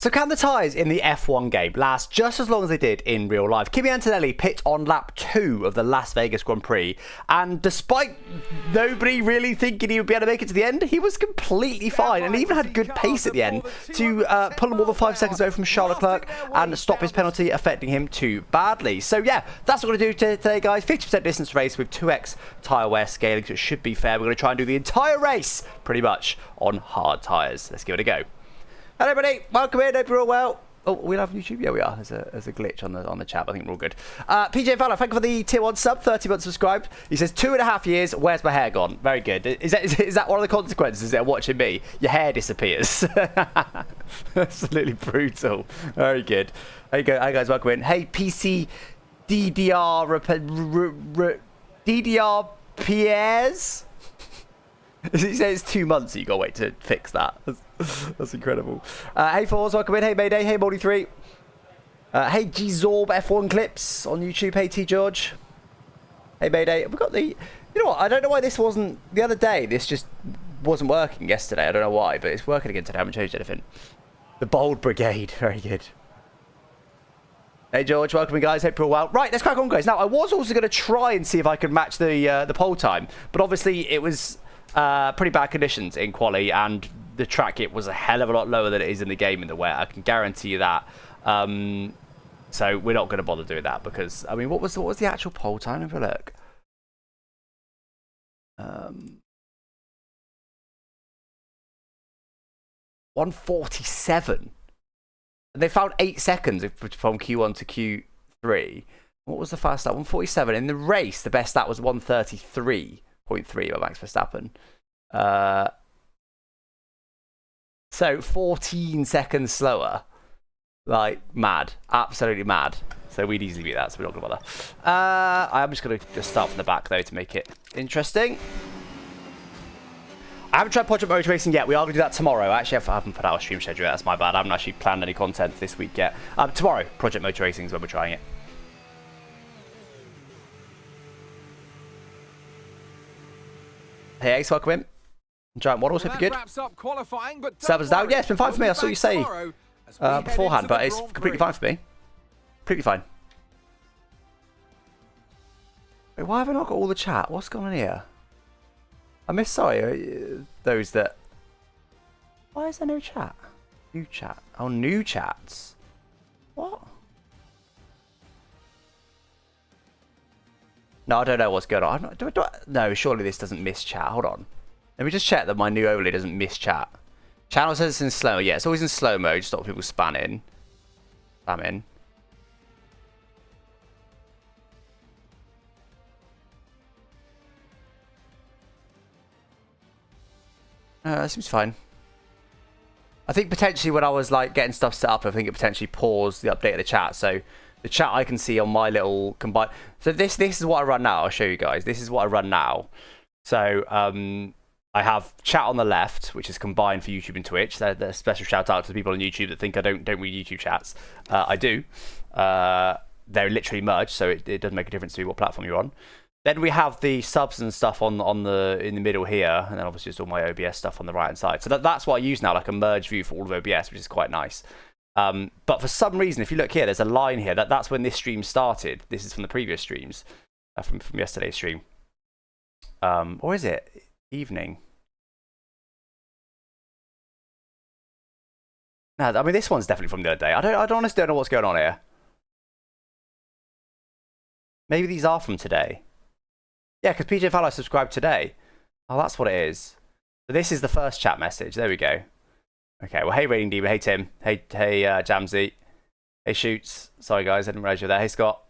So can the tyres in the F1 game last just as long as they did in real life? Kimi Antonelli pit on lap 2 of the Las Vegas Grand Prix, and despite nobody really thinking he would be able to make it to the end, he was completely fine and even had good pace at the end to pull him more than 5 seconds away from Charles Leclerc and stop his penalty affecting him too badly. So yeah, that's what we're going to do today, guys. 50% distance race with 2x tyre wear scaling, so it should be fair. We're going to try and do the entire race pretty much on hard tyres. Let's give it a go. Hello everybody, welcome in, hope you're all well. Oh, we have YouTube? Yeah, we are. There's a glitch on the chat, but I think we're all good. PJ Fowler, thank you for the tier 1 sub, 30 months subscribed. He says, 2.5 years, where's my hair gone? Very good. Is that one of the consequences of watching me? Your hair disappears. Absolutely brutal. Very good. There you go. Hi guys, welcome in. Hey, PC DDR Pierres? He says it's 2 months, so you got to wait to fix that. That's incredible. Hey Fours, welcome in. Hey Mayday. Hey Moldy3. Hey G-Zorb F1 Clips on YouTube. Hey T George. Hey Mayday. We've got the... You know what? I don't know why this wasn't... The other day, this just wasn't working yesterday. I don't know why, but it's working again today. I haven't changed anything. The Bold Brigade. Very good. Hey George, welcome in guys, hope you're all well. Right, let's crack on guys. Now, I was also going to try and see if I could match the pole time, but obviously it was pretty bad conditions in quali, and the track it was a hell of a lot lower than it is in the game in the wet. I can guarantee you that. So we're not going to bother doing that because, I mean, what was the actual pole time? Have a look. 1:47. And they found 8 seconds from Q1 to Q3. What was the fast stat? 1:47. In the race, the best stat was 1:33.3 by Max Verstappen. So 14 seconds slower. Like, mad. Absolutely mad. So we'd easily beat that, so we're not going to bother. I'm just going to start from the back, though, to make it interesting. I haven't tried Project Motor Racing yet. We are going to do that tomorrow. Actually, I haven't put out a stream schedule yet. That's my bad. I haven't actually planned any content this week yet. Tomorrow, Project Motor Racing is when we're trying it. Hey, Ace, welcome in. Giant Models, hope you're good. Servers down. Yeah, it's been fine for me. I saw you say beforehand, but it's completely fine for me. Completely fine. Wait, why have I not got all the chat? What's going on here? I missed, sorry, those that... Why is there no chat? New chat. Oh, new chats. What? No, I don't know what's going on. No, surely this doesn't miss chat. Hold on. Let me just check that my new overlay doesn't miss chat. Channel says it's in slow. Yeah, it's always in slow mode. Stop people spamming. Spamming. That seems fine. I think potentially when I was like getting stuff set up, I think it potentially paused the update of the chat. So the chat I can see on my little combine. So this is what I run now. I'll show you guys. This is what I run now. So I have chat on the left, which is combined for YouTube and Twitch. They're a special shout out to the people on YouTube that think I don't read YouTube chats. I do. They're literally merged, so it doesn't make a difference to me what platform you're on. Then we have the subs and stuff in the middle here, and then obviously just all my OBS stuff on the right hand side. So that's what I use now, like a merge view for all of OBS, which is quite nice. But for some reason, if you look here, there's a line here. That's when this stream started. This is from the previous streams, from yesterday's stream. Or is it evening? No, I mean this one's definitely from the other day. I don't honestly don't know what's going on here. Maybe these are from today. Yeah, because PJ Fowler subscribed today. Oh, that's what it is. So this is the first chat message. There we go. Okay, well, hey, Rating Demon. Hey, Tim. Hey, Jamsy. Hey, Shoots. Sorry, guys. I didn't realize you were there. Hey, Scott.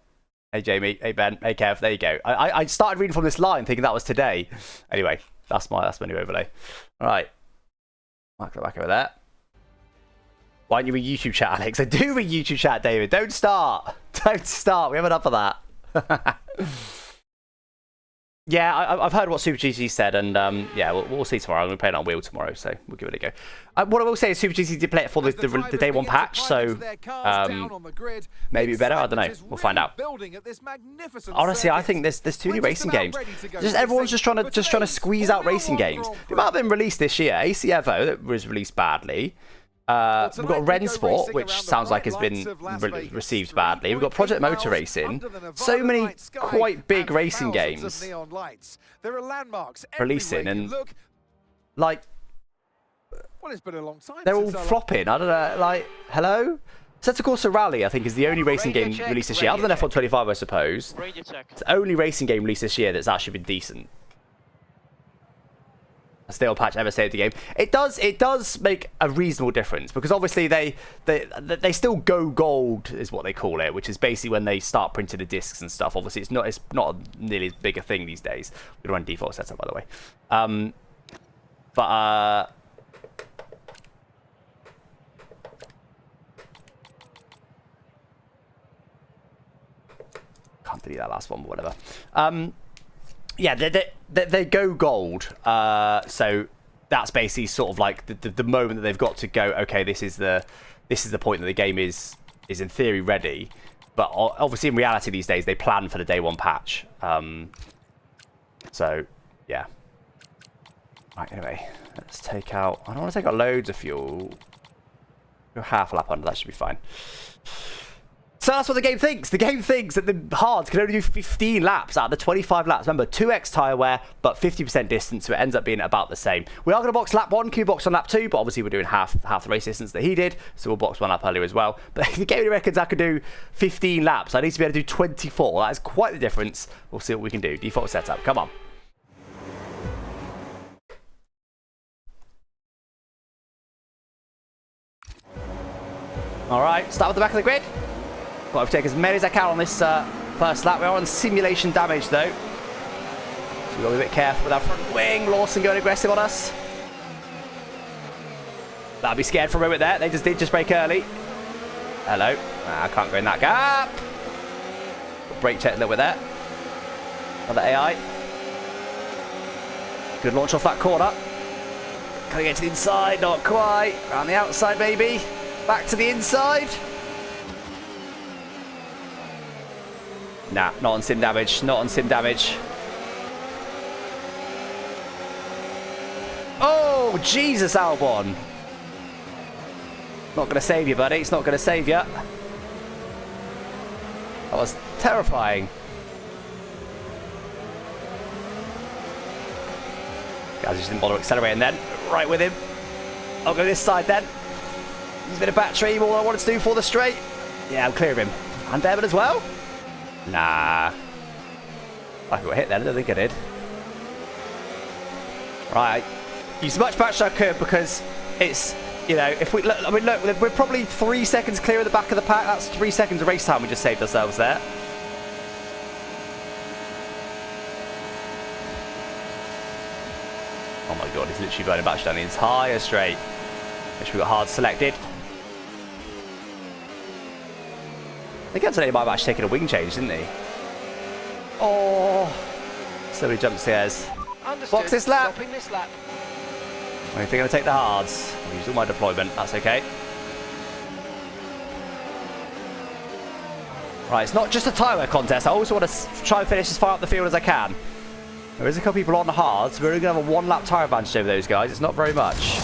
Hey, Jamie. Hey, Ben. Hey, Kev. There you go. I started reading from this line thinking that was today. Anyway, that's my new overlay. All right. Mark that back over there. Why don't you read YouTube chat, Alex? I do read YouTube chat, David. Don't start. Don't start. We haven't up for that. Yeah, I've heard what Super GT said, and yeah, we'll see tomorrow. I'm going to play it on wheel tomorrow, so we'll give it a go. What I will say is Super GT did play it for the day one patch, so maybe better. I don't know. We'll find out. Honestly, I think there's too many racing games. Just everyone's just trying to squeeze out racing games. They might have been released this year. AC Evo that was released badly. We've got Ren Sport, which sounds like has been received badly. We've got Project Motor Racing. So many quite big racing games releasing, and like, they're all flopping. I don't know, like, hello? Assetto Corsa Rally, I think, is the only racing game released this year, other than F1 25, I suppose. It's the only racing game released this year that's actually been decent. A stale patch ever saved the game. It does make a reasonable difference, because obviously they still go gold, is what they call it, which is basically when they start printing the discs and stuff. Obviously, it's not nearly as big a thing these days. We run default setup, by the way. Can't delete that last one, but whatever. Yeah, they go gold. So that's basically sort of like the moment that they've got to go. Okay, this is the point that the game is in theory ready. But obviously, in reality, these days they plan for the day one patch. So yeah. Right. Anyway, let's take out. I don't want to take out loads of fuel. Go half a lap under. That should be fine. So that's what the game thinks. The game thinks that the hards can only do 15 laps out of the 25 laps. Remember, 2x tyre wear, but 50% distance, so it ends up being about the same. We are going to box lap 1, can we box on lap 2, but obviously we're doing half the race distance that he did, so we'll box 1 lap earlier as well. But the game reckons I could do 15 laps. I need to be able to do 24. That is quite the difference. We'll see what we can do. Default setup. Come on. All right, start with the back of the grid. Got to take as many as I can on this first lap. We are on simulation damage though, so we've got to be a bit careful with our front wing. Lawson going aggressive on us. That'll be scared for a moment there. They did just break early. Hello. I can't go in that gap. Brake check a little bit there. Another AI. Good launch off that corner. Can I get to the inside? Not quite. Around the outside maybe. Back to the inside. Nah, not on sim damage. Not on sim damage. Oh, Jesus, Albon. Not going to save you, buddy. It's not going to save you. That was terrifying. Guys, just didn't bother accelerating then. Right with him. I'll go this side then. Use a bit of battery. All I wanted to do for the straight. Yeah, I'm clear of him. And Devon as well. Nah. I got hit then, I don't think I did. Right. Use as much battery as I could, because it's, you know, if we look, I mean, look, we're probably 3 seconds clear of the back of the pack. That's 3 seconds of race time we just saved ourselves there. Oh my god, he's literally burning battery down the entire straight. Which we got hard selected. I think Antonelli might have actually taken a wing change, didn't he? Oh, so many jump scares. Box this lap. I think I'm going to take the hards. I'll use all my deployment. That's okay. Right, it's not just a tyre wear contest. I also want to try and finish as far up the field as I can. There is a couple people on the hards. We're only going to have a 1 lap tyre advantage over those guys. It's not very much.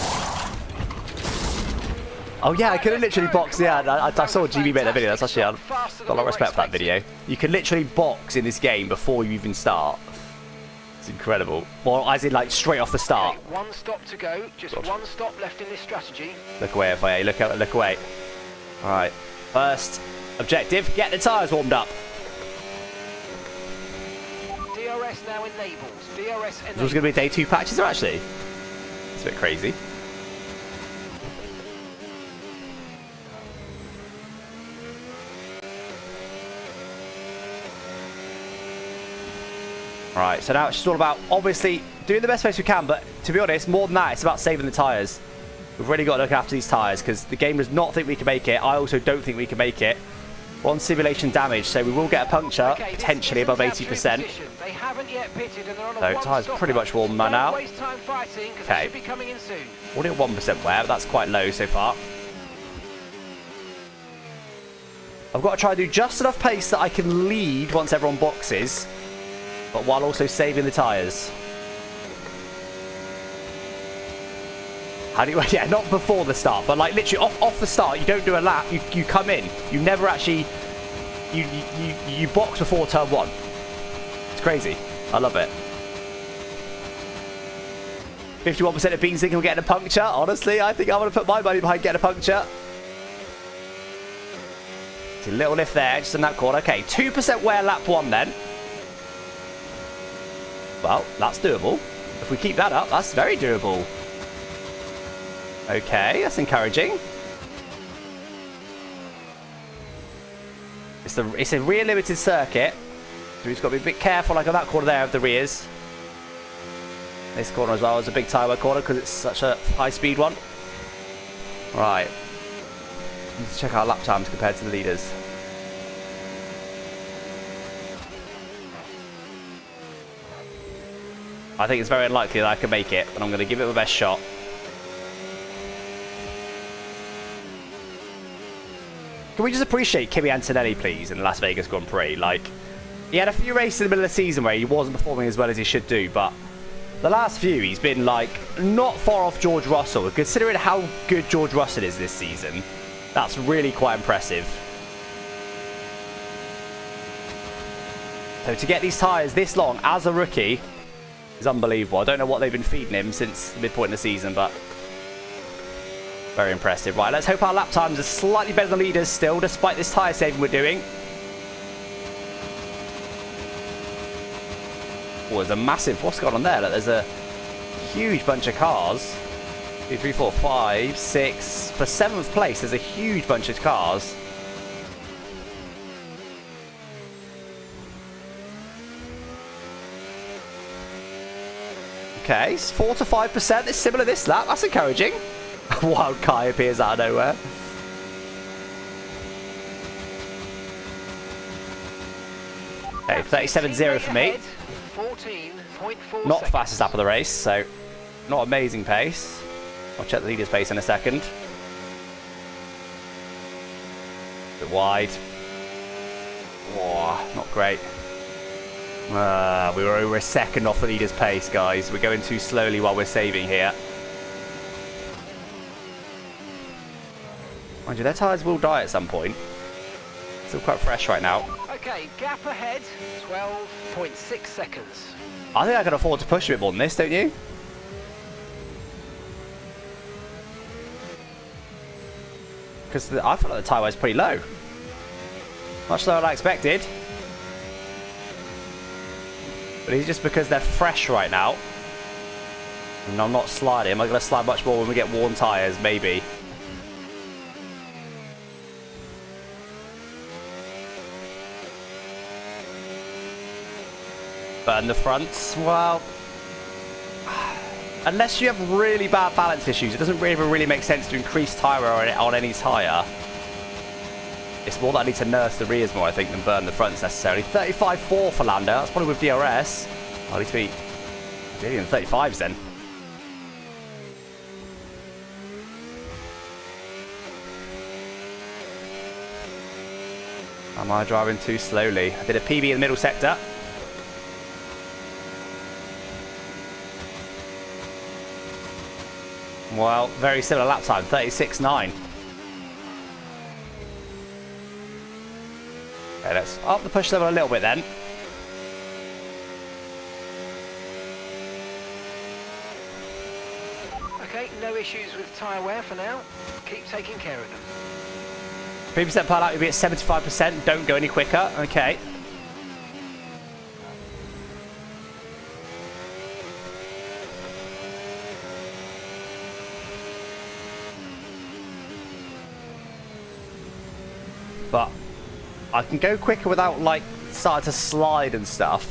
Oh yeah, I could have literally boxed. Yeah, I saw GB make that video. That's actually, I've got a lot of respect for that video. You can literally box in this game before you even start. It's incredible. Well, as in like straight off the start. Okay, 1 stop to go. Just God. 1 stop left in this strategy. Look away, FIA. Look out. Look away. All right. First objective: get the tyres warmed up. DRS now enables. DRS enables. There's going to be a day 2 patch, is there actually? It's a bit crazy. Right, so now it's just all about, obviously, doing the best place we can, but to be honest, more than that, it's about saving the tyres. We've really got to look after these tyres, because the game does not think we can make it. I also don't think we can make it. We're on simulation damage, so we will get a puncture, potentially above 80%. They haven't yet pitted, and they're on so tyres pretty much warm by now. Okay, already at 1% wear, but that's quite low so far. I've got to try and do just enough pace that I can lead once everyone boxes, but while also saving the tyres. How do you, yeah, not before the start, but like literally off the start, you don't do a lap, you come in. You never actually, you box before turn 1. It's crazy. I love it. 51% of Beans think he'll get a puncture. Honestly, I think I'm going to put my money behind getting a puncture. It's a little lift there, just in that corner. Okay, 2% wear lap 1 then. Well, that's doable. If we keep that up, that's very doable. Okay, that's encouraging. It's a rear limited circuit. So we've just got to be a bit careful, like on that corner there of the rears. This corner as well is a big tyre corner because it's such a high-speed one. Right. Let's check our lap times compared to the leaders. I think it's very unlikely that I can make it, but I'm going to give it my best shot. Can we just appreciate Kimi Antonelli, please, in the Las Vegas Grand Prix? Like, he had a few races in the middle of the season where he wasn't performing as well as he should do, but the last few, he's been, like, not far off George Russell. Considering how good George Russell is this season, that's really quite impressive. So to get these tyres this long as a rookie is unbelievable. I don't know what they've been feeding him since the midpoint in the season, but very impressive. Right, let's hope our lap times are slightly better than leaders still, despite this tyre saving we're doing. Oh, there's a massive... What's going on there? Look, there's a huge bunch of cars. 2, 3, 4, 5, 6. For 7th place, there's a huge bunch of cars. Okay, it's 4 to 5%. It's similar this lap. That's encouraging. Wild Kai appears out of nowhere. Okay, 37.0 for me. 14.4 not fastest lap of the race, so not amazing pace. I'll check the leader's pace in a second. A bit wide. Whoa, not great. We were over a second off the leader's pace, guys. We're going too slowly while we're saving here. Mind you, their tyres will die at some point. Still quite fresh right now. Okay, gap ahead, 12.6 seconds. I think I can afford to push a bit more than this, don't you? Because I feel like the tyre weight's pretty low. Much lower than I expected. But it's just because they're fresh right now. And I'm not sliding. Am I going to slide much more when we get worn tyres? Maybe. Burn the fronts. Well, unless you have really bad balance issues, it doesn't really make sense to increase tyre on any tyre. It's more that I need to nurse the rears more, I think, than burn the fronts necessarily. 35.4 for Lando. That's probably with DRS. I need to be really in 35s then. Am I driving too slowly? I did a PB in the middle sector. Well, very similar lap time, 36.9. Okay, let's up the push level a little bit then. Okay, no issues with tyre wear for now. Keep taking care of them. 3% pile out, you'll be at 75%. Don't go any quicker. Okay. But I can go quicker without, like, starting to slide and stuff.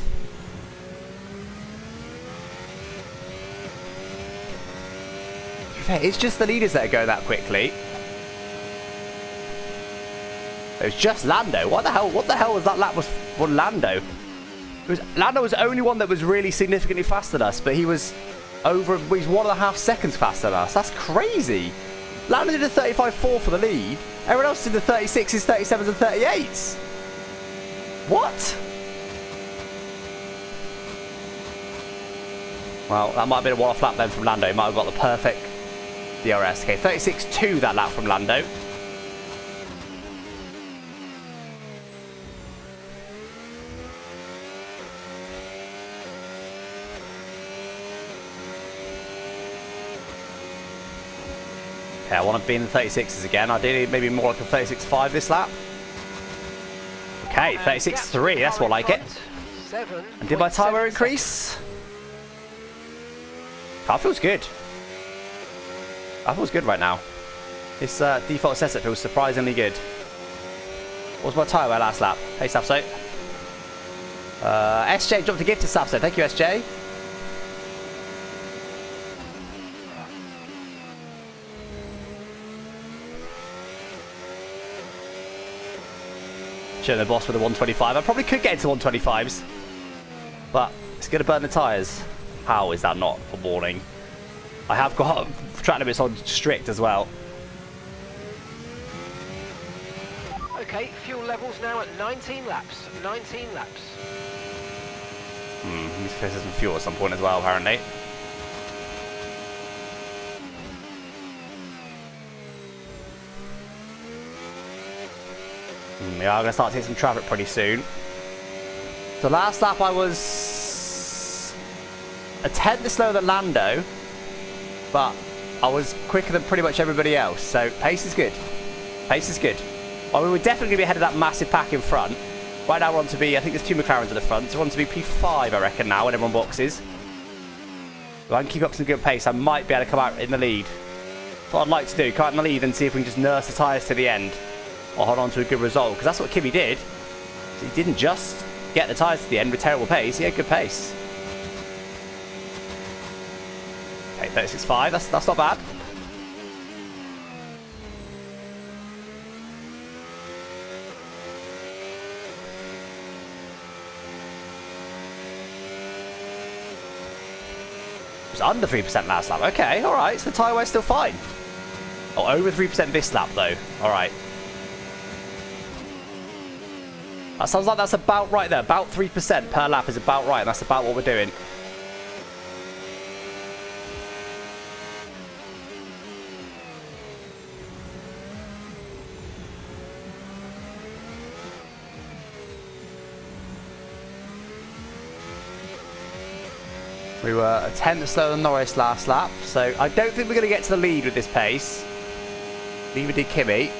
It's just the leaders that are going that quickly. It was just Lando. What the hell was that lap for Lando? Lando was the only one that was really significantly faster than us, but he's 1.5 seconds faster than us. That's crazy. Lando did a 35.4 for the lead. Everyone else did the 36s, 37s, and 38s. What? Well, that might have been a one-off lap then from Lando. He might have got the perfect DRS. Okay, 36.2 that lap from Lando. Okay, I want to be in the 36s again. Ideally, maybe more like a 36.5 this lap. Okay, 36.3, that's more like it. And did my tyre wear increase? Car feels good. That feels good right now. This default setup feels surprisingly good. What was my tyre wear last lap? Hey, Safso. SJ dropped a gift to Safso. Thank you, SJ. Show the boss with a 125. I probably could get into 125s, but it's going to burn the tyres. How is that not a warning? I have got track limits on strict as well. Okay, fuel levels now at 19 laps. 19 laps. Needs to fill some fuel at some point as well, apparently. We are going to start seeing some traffic pretty soon. So last lap I was a tenth slower than Lando, but I was quicker than pretty much everybody else. So pace is good. Pace is good. Well, we were definitely going to be ahead of that massive pack in front. Right now we're on to be, I think there's 2 McLarens at the front, so we're on to be P5 I reckon now when everyone boxes. If I can keep up some good pace, I might be able to come out in the lead. That's what I'd like to do, come out in the lead and see if we can just nurse the tyres to the end. Or hold on to a good result, because that's what Kimi did. So he didn't just get the tyres to the end with terrible pace, he had good pace. Okay, 36.5, that's not bad. It was under 3% last lap. Okay, alright, so the tyre wear's still fine. Oh, over 3% this lap though. Alright. That sounds like that's about right there. About 3% per lap is about right, and that's about what we're doing. We were a tenth slower than Norris last lap, so I don't think we're going to get to the lead with this pace. Neither did Kimi.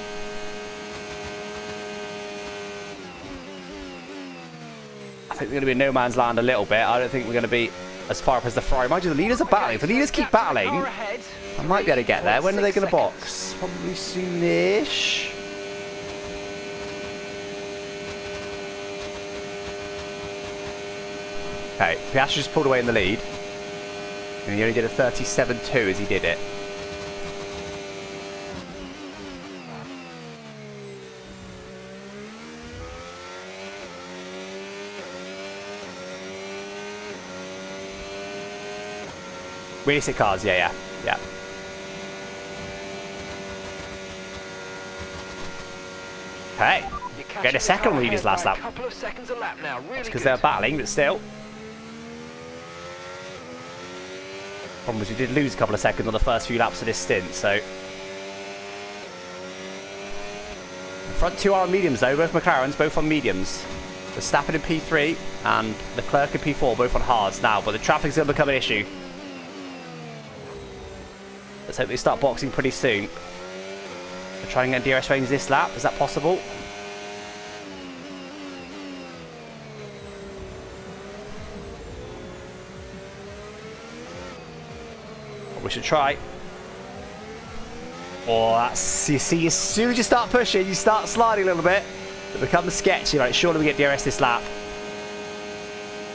I think we're going to be in no man's land a little bit. I don't think we're going to be as far up as the Ferrari. Mind you, the leaders are battling. If the leaders keep battling, I might be able to get there. When are they going to box? Probably soonish. Okay, Piastri just pulled away in the lead. And he only did a 37.2 as he did it. Realistic cars, yeah. Okay, get a second lead his last lap. It's because they were battling, but still. Problem was we did lose a couple of seconds on the first few laps of this stint, so. The front two are on mediums though, both McLarens, both on mediums. Verstappen in P3 and Leclerc in P4, both on hards now, but the traffic's going to become an issue. Let's hope they start boxing pretty soon. We're trying to get DRS range this lap. Is that possible? Well, we should try. Oh, that's, you see, as soon as you start pushing, you start sliding a little bit. It becomes sketchy. Right, surely we get DRS this lap.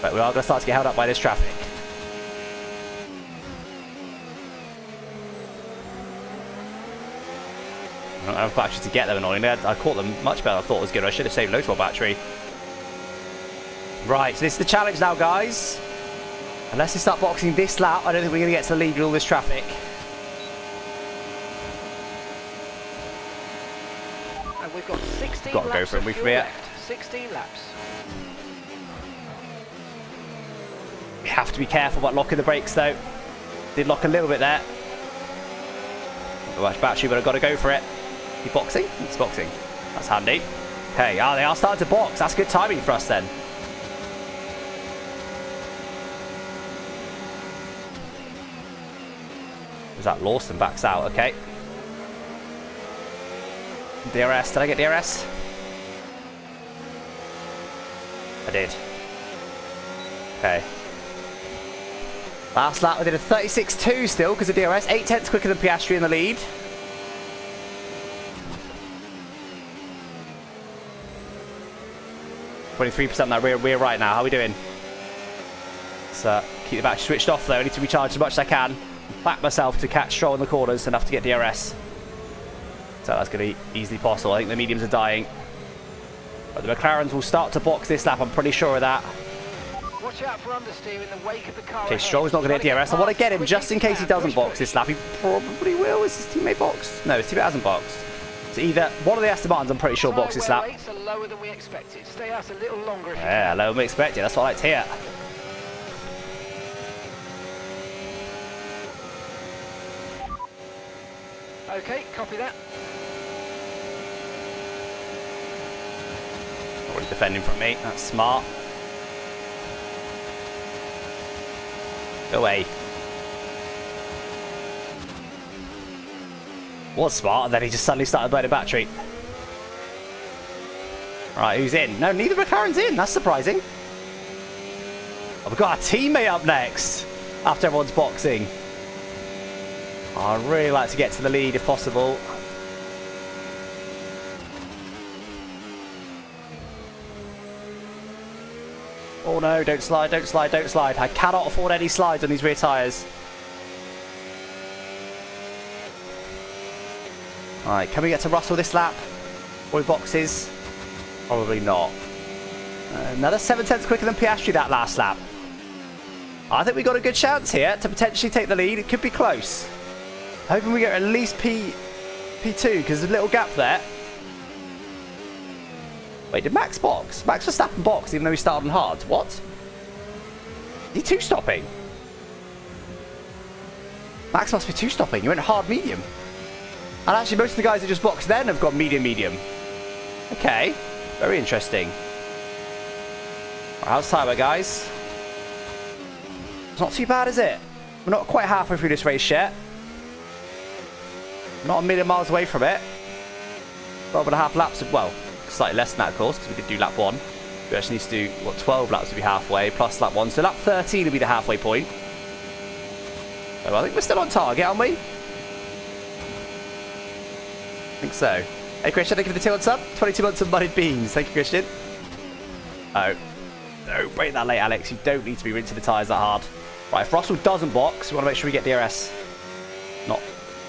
But we are going to start to get held up by this traffic. I don't have battery to get them annoyingly. I caught them much better than I thought was good. I should have saved loads more battery. Right, so this is the challenge now, guys. Unless they start boxing this lap, I don't think we're going to get to the lead with all this traffic. And we've got 16 Got to go for it, we forget. 16 laps. We have to be careful about locking the brakes, though. Did lock a little bit there. Much battery, but I've got to go for it. He boxing? He's boxing. That's handy. Okay, they are starting to box. That's good timing for us then. Was that Lawson backs out? Okay. DRS. Did I get DRS? I did. Okay. Last lap, I did a 36.2 still because of DRS. 8 tenths quicker than Piastri in the lead. .3% on that rear right now. How are we doing? Let's keep the battery switched off though. I need to recharge as much as I can. Back myself to catch Stroll in the corners enough to get DRS. So that's going to be easily possible. I think the mediums are dying. But the McLarens will start to box this lap. I'm pretty sure of that. Watch out for understeer in the wake of the car. Okay, Stroll's not going to get DRS. I want to get him just in case he doesn't box this lap. He probably will. Is his teammate boxed? No, his teammate hasn't boxed. So either one of the Aston Martins, I'm pretty sure, boxed this lap. Lower than we expected. Stay out a little longer if you Yeah, can. lower than we expected. That's what I like to hear. Okay, copy that. Already defending from me. That's smart. Go away. Was smart, and then he just suddenly started burning battery. Right, who's in? No, neither McLaren's in. That's surprising. Oh, we've got our teammate up next after everyone's boxing. Oh, I'd really like to get to the lead if possible. Oh no, don't slide, don't slide, don't slide. I cannot afford any slides on these rear tyres. Alright, can we get to Russell this lap? Or he boxes? Probably not. Another 7 tenths quicker than Piastri that last lap. I think we got a good chance here to potentially take the lead. It could be close. Hoping we get at least P2 because there's a little gap there. Wait, did Max box? Max Verstappen box even though he started on hard. What? Is he two-stopping? Max must be two-stopping. You went hard medium. And actually most of the guys that just boxed then have got medium. Okay. Very interesting. Right, how's timer, guys? It's not too bad, is it? We're not quite halfway through this race yet. Not a million miles away from it. 12.5 laps of, well, slightly less than that, of course, because we did do lap 1. We actually need to do, what, 12 laps to be halfway, plus lap 1. So lap 13 will be the halfway point. So I think we're still on target, aren't we? I think so. Hey, Christian, thank you for the 2 months sub. 22 months of muddied beans. Thank you, Christian. Oh. No, break that late, Alex. You don't need to be rinsing the tyres that hard. Right, if Russell doesn't box, we want to make sure we get DRS. Not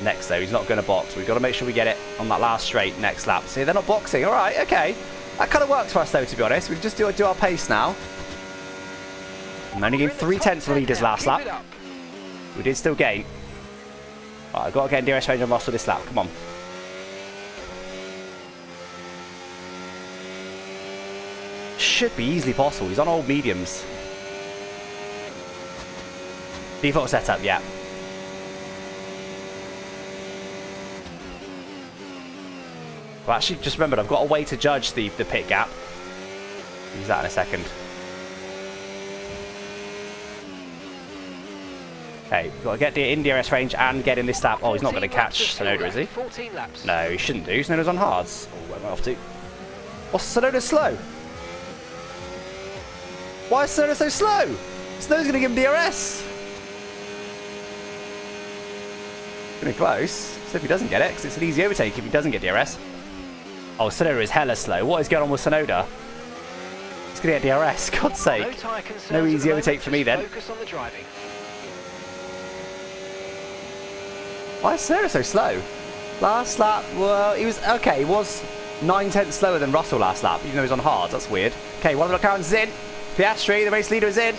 next, though. He's not going to box. We've got to make sure we get it on that last straight next lap. See, they're not boxing. All right, okay. That kind of works for us, though, to be honest. We can just do our pace now. I'm only getting 3 tenths of leaders last lap. We did still gain. Right, I've got to get DRS range on Russell this lap. Come on. Should be easily possible. He's on old mediums. Default setup, yeah. Well, actually, just remembered, I've got a way to judge the pit gap. Use that in a second. Okay, got to get the in DRS range and get in this lap. Oh, he's not going to catch Tsunoda, is he? 14 laps. No, he shouldn't do. Tsunoda's on hards. Oh, where am I off to? What's Tsunoda slow? Why is Tsunoda so slow? Tsunoda's going to give him DRS. Going to be close. So if he doesn't get it, because it's an easy overtake if he doesn't get DRS. Oh, Tsunoda is hella slow. What is going on with Tsunoda? He's going to get DRS. God's sake. No easy overtake for me then. Focus on the driving. Why is Tsunoda so slow? Last lap, well, he was okay. He was 9 tenths slower than Russell last lap, even though he was on hard. That's weird. Okay, one of the McLarens is in. Piastri, the race leader, is in.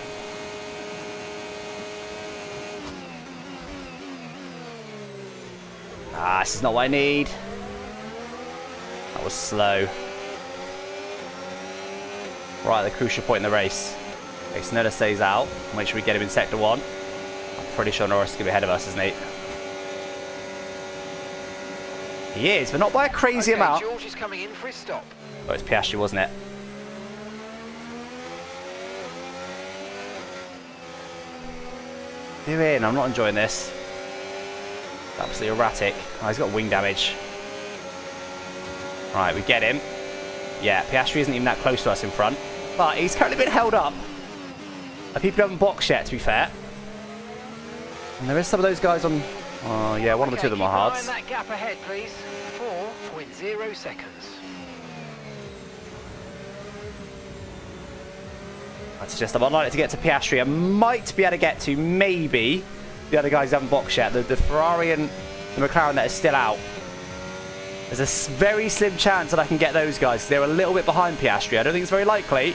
Ah, this is not what I need. That was slow. Right at the crucial point in the race. Okay, Tsunoda stays out. Make sure we get him in sector 1. I'm pretty sure Norris is going to be ahead of us, isn't he? He is, but not by a crazy amount. George is coming in for his stop. Oh, it's Piastri, wasn't it? Doing? I'm not enjoying this. Absolutely erratic. Oh, he's got wing damage. Right, we get him. Yeah, Piastri isn't even that close to us in front. But he's currently been held up. People haven't boxed yet, to be fair. And there is some of those guys on... Oh, yeah, one or two of them are hards. That gap ahead, please. 4.0 seconds. I'd suggest I'm unlikely to get to Piastri. I might be able to get to, maybe, the other guys haven't boxed yet. The Ferrari and the McLaren that is still out. There's a very slim chance that I can get those guys. They're a little bit behind Piastri. I don't think it's very likely.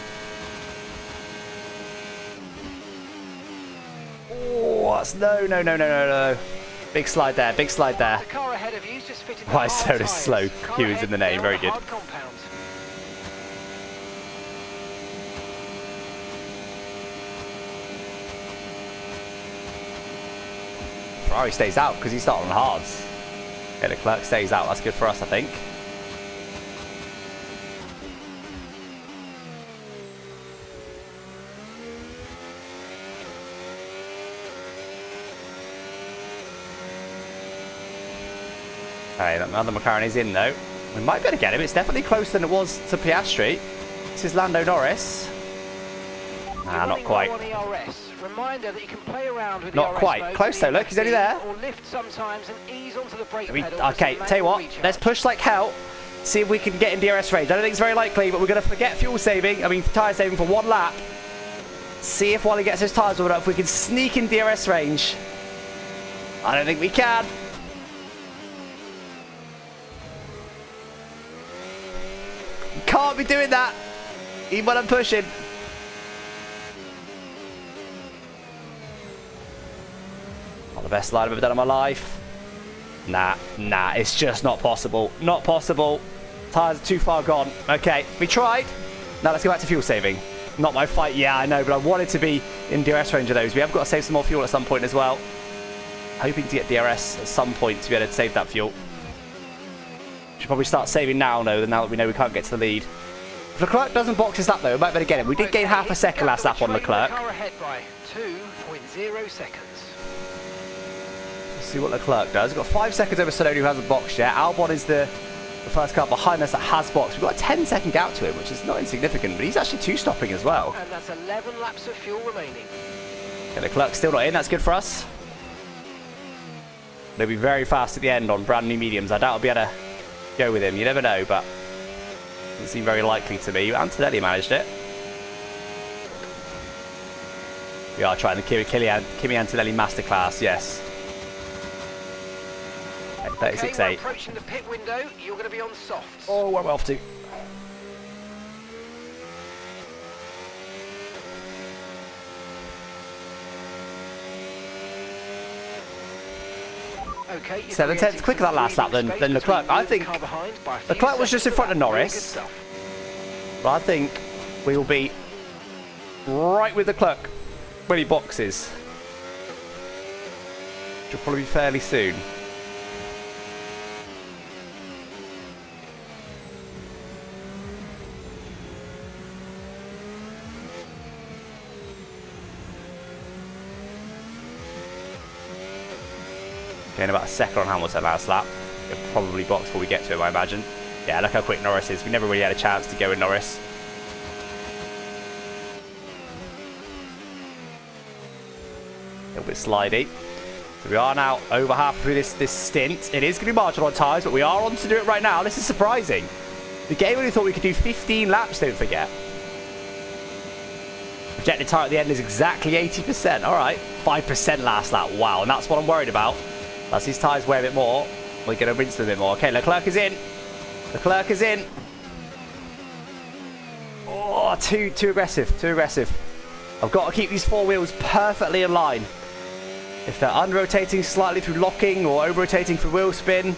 Oh, that's no. Big slide there, big slide there. The car ahead of you's just fitted the Why so hard is tyres. slow? Car Q is ahead in the name, now very on good. hard compound. Ferrari stays out because he's starting on hards. Yeah, Leclerc stays out. That's good for us, I think. Okay, that other McLaren is in though. We might be able to get him. It's definitely closer than it was to Piastri. This is Lando Norris. Nah, not quite. Reminder that you can play around with Not quite. Close though, look, he's only there. Or lift sometimes and ease onto the brake pedal Okay, tell you what, let's push like hell. See if we can get in DRS range. I don't think it's very likely, but we're going to forget fuel saving. I mean, tyre saving for one lap. See if while he gets his tyres warmed up, if we can sneak in DRS range. I don't think we can. Can't be doing that. Even when I'm pushing. Not the best slide I've ever done in my life. Nah, it's just not possible. Not possible. Tyres are too far gone. Okay, we tried. Now let's go back to fuel saving. Not my fight, yeah, I know, but I wanted to be in DRS range of those. We have got to save some more fuel at some point as well. Hoping to get DRS at some point to be able to save that fuel. Should probably start saving now, though, now that we know we can't get to the lead. If Leclerc doesn't box us up, though, we might better get him. We did gain half a second last lap on Leclerc. Car ahead by 2.0 seconds. Let's see what Leclerc does. We've got 5 seconds over Tsunoda, who hasn't boxed yet. Albon is the first car behind us that has boxed. We've got a 10-second gap to him, which is not insignificant, but he's actually two-stopping as well. And that's 11 laps of fuel remaining. Okay, Leclerc's still not in. That's good for us. They'll be very fast at the end on brand new mediums. I doubt I'll be able to go with him. You never know, but doesn't seem very likely to me. Antonelli managed it. We are trying the Kimi Antonelli masterclass, yes. Okay, 36.8. Okay, we're approaching the pit window. You're going to be on softs. Oh, where am I off to? Okay, 7/10 quicker that last lap than Leclerc. I think Leclerc was just in front of Norris. But I think we will be right with Leclerc when he boxes. Which will probably be fairly soon. Gain about a second on Hamilton last lap. He'll probably box before we get to him, I imagine. Yeah, look how quick Norris is. We never really had a chance to go with Norris. A little bit slidey. So we are now over half through this stint. It is going to be marginal on tyres, but we are on to do it right now. This is surprising. The game only thought we could do 15 laps, don't forget. Projected tyre at the end is exactly 80%. All right, 5% last lap. Wow, and that's what I'm worried about. As his tyres weigh a bit more, we're going to rinse them a bit more. Okay, Leclerc is in. Leclerc is in. Oh, too aggressive, too aggressive. I've got to keep these four wheels perfectly in line. If they're under-rotating slightly through locking or over-rotating through wheel spin,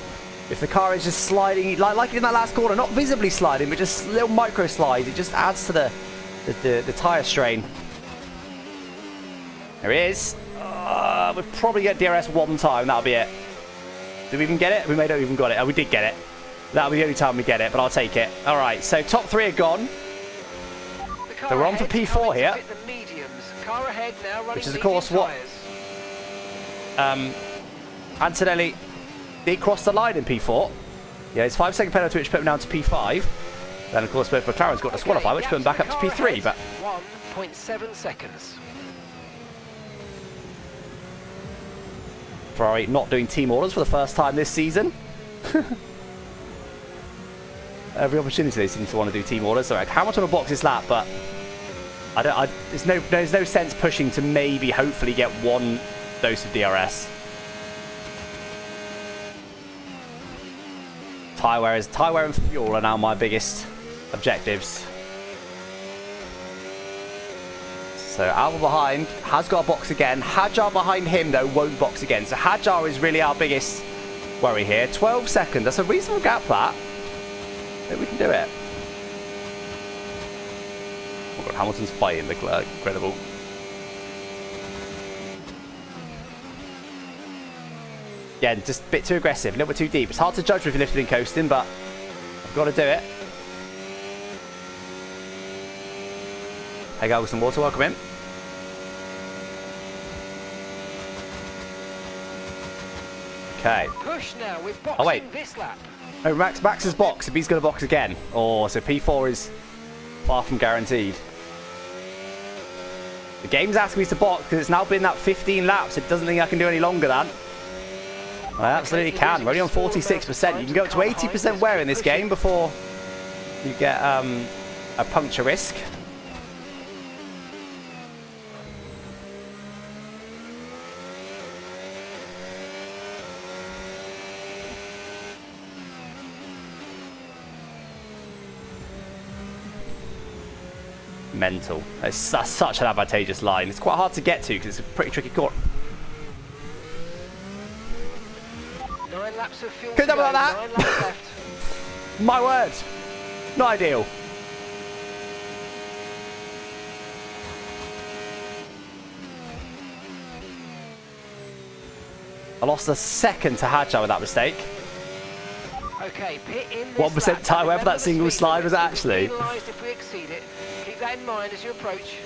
if the car is just sliding, like in that last corner, not visibly sliding, but just little micro slides, it just adds to the tyre strain. There he is. We'll probably get DRS one time, that'll be it. Did we even get it? We may not even got it. Oh, we did get it. That'll be the only time we get it, but I'll take it. All right, so top 3 are gone. So we're on for P4 here. Which is, of course, what Antonelli did cross the line in P4. Yeah, it's 5-second penalty, which put him down to P5. Then, of course, both McLaren's got to disqualify, which put him back up to P3. But 1.7 seconds. Ferrari not doing team orders for the first time this season. Every opportunity they seem to want to do team orders. So like, how much on a box is that? But there's no sense pushing to maybe hopefully get 1 dose of DRS. Tyre wear and fuel are now my biggest objectives. So Albon behind, has got a box again. Hadjar behind him though won't box again. So Hadjar is really our biggest worry here. 12 seconds, that's a reasonable gap that. Maybe we can do it. Oh God, Hamilton's fighting Leclerc, incredible. Yeah, just a bit too aggressive, a little bit too deep. It's hard to judge with lifting and coasting, but I've got to do it. Hey, Galveston Water, welcome in. Okay. Push now, we're boxing this lap. Oh, Max's box, if he's going to box again. Oh, so P4 is far from guaranteed. The game's asking me to box because it's now been that 15 laps. It doesn't think I can do any longer than. I absolutely can. We're only on 46%. You can go up to 80% wear in this game before you get a puncture risk. Mental. It's such an advantageous line. It's quite hard to get to because it's a pretty tricky corner. 9 laps of fuel. Could have done like 9 laps left. My word. Not ideal. I lost a second to Hadjar with that mistake. Okay, pit in 1% tyre wear for that single slide was actually. If we exceed it, keep that in mind as you approach.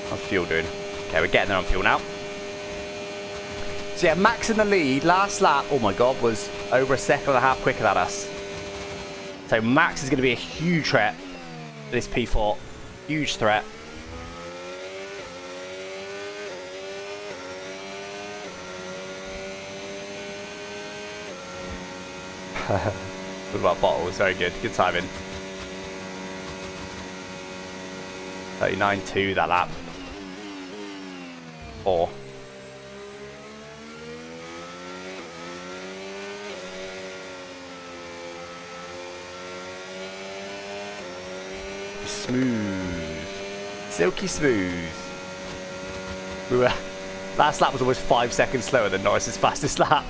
How's fuel doing? Okay, we're getting there on fuel now. So yeah, Max in the lead. Last lap, oh my God, was over 1.5 seconds quicker than us. So Max is going to be a huge threat for this P4. Huge threat. What about Bottle? Very good. Good timing. 39.2 that lap. 4. Smooth. Silky smooth. Last lap was almost 5 seconds slower than Norris's fastest lap.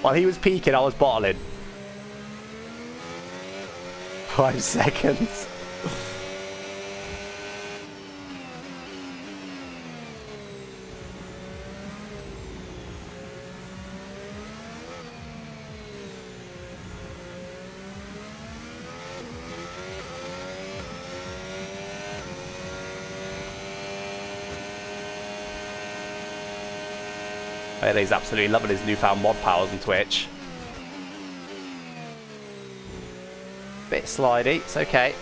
While he was peaking, I was bottling. 5 seconds. He's absolutely loving his newfound mod powers on Twitch. Bit slidey, it's okay.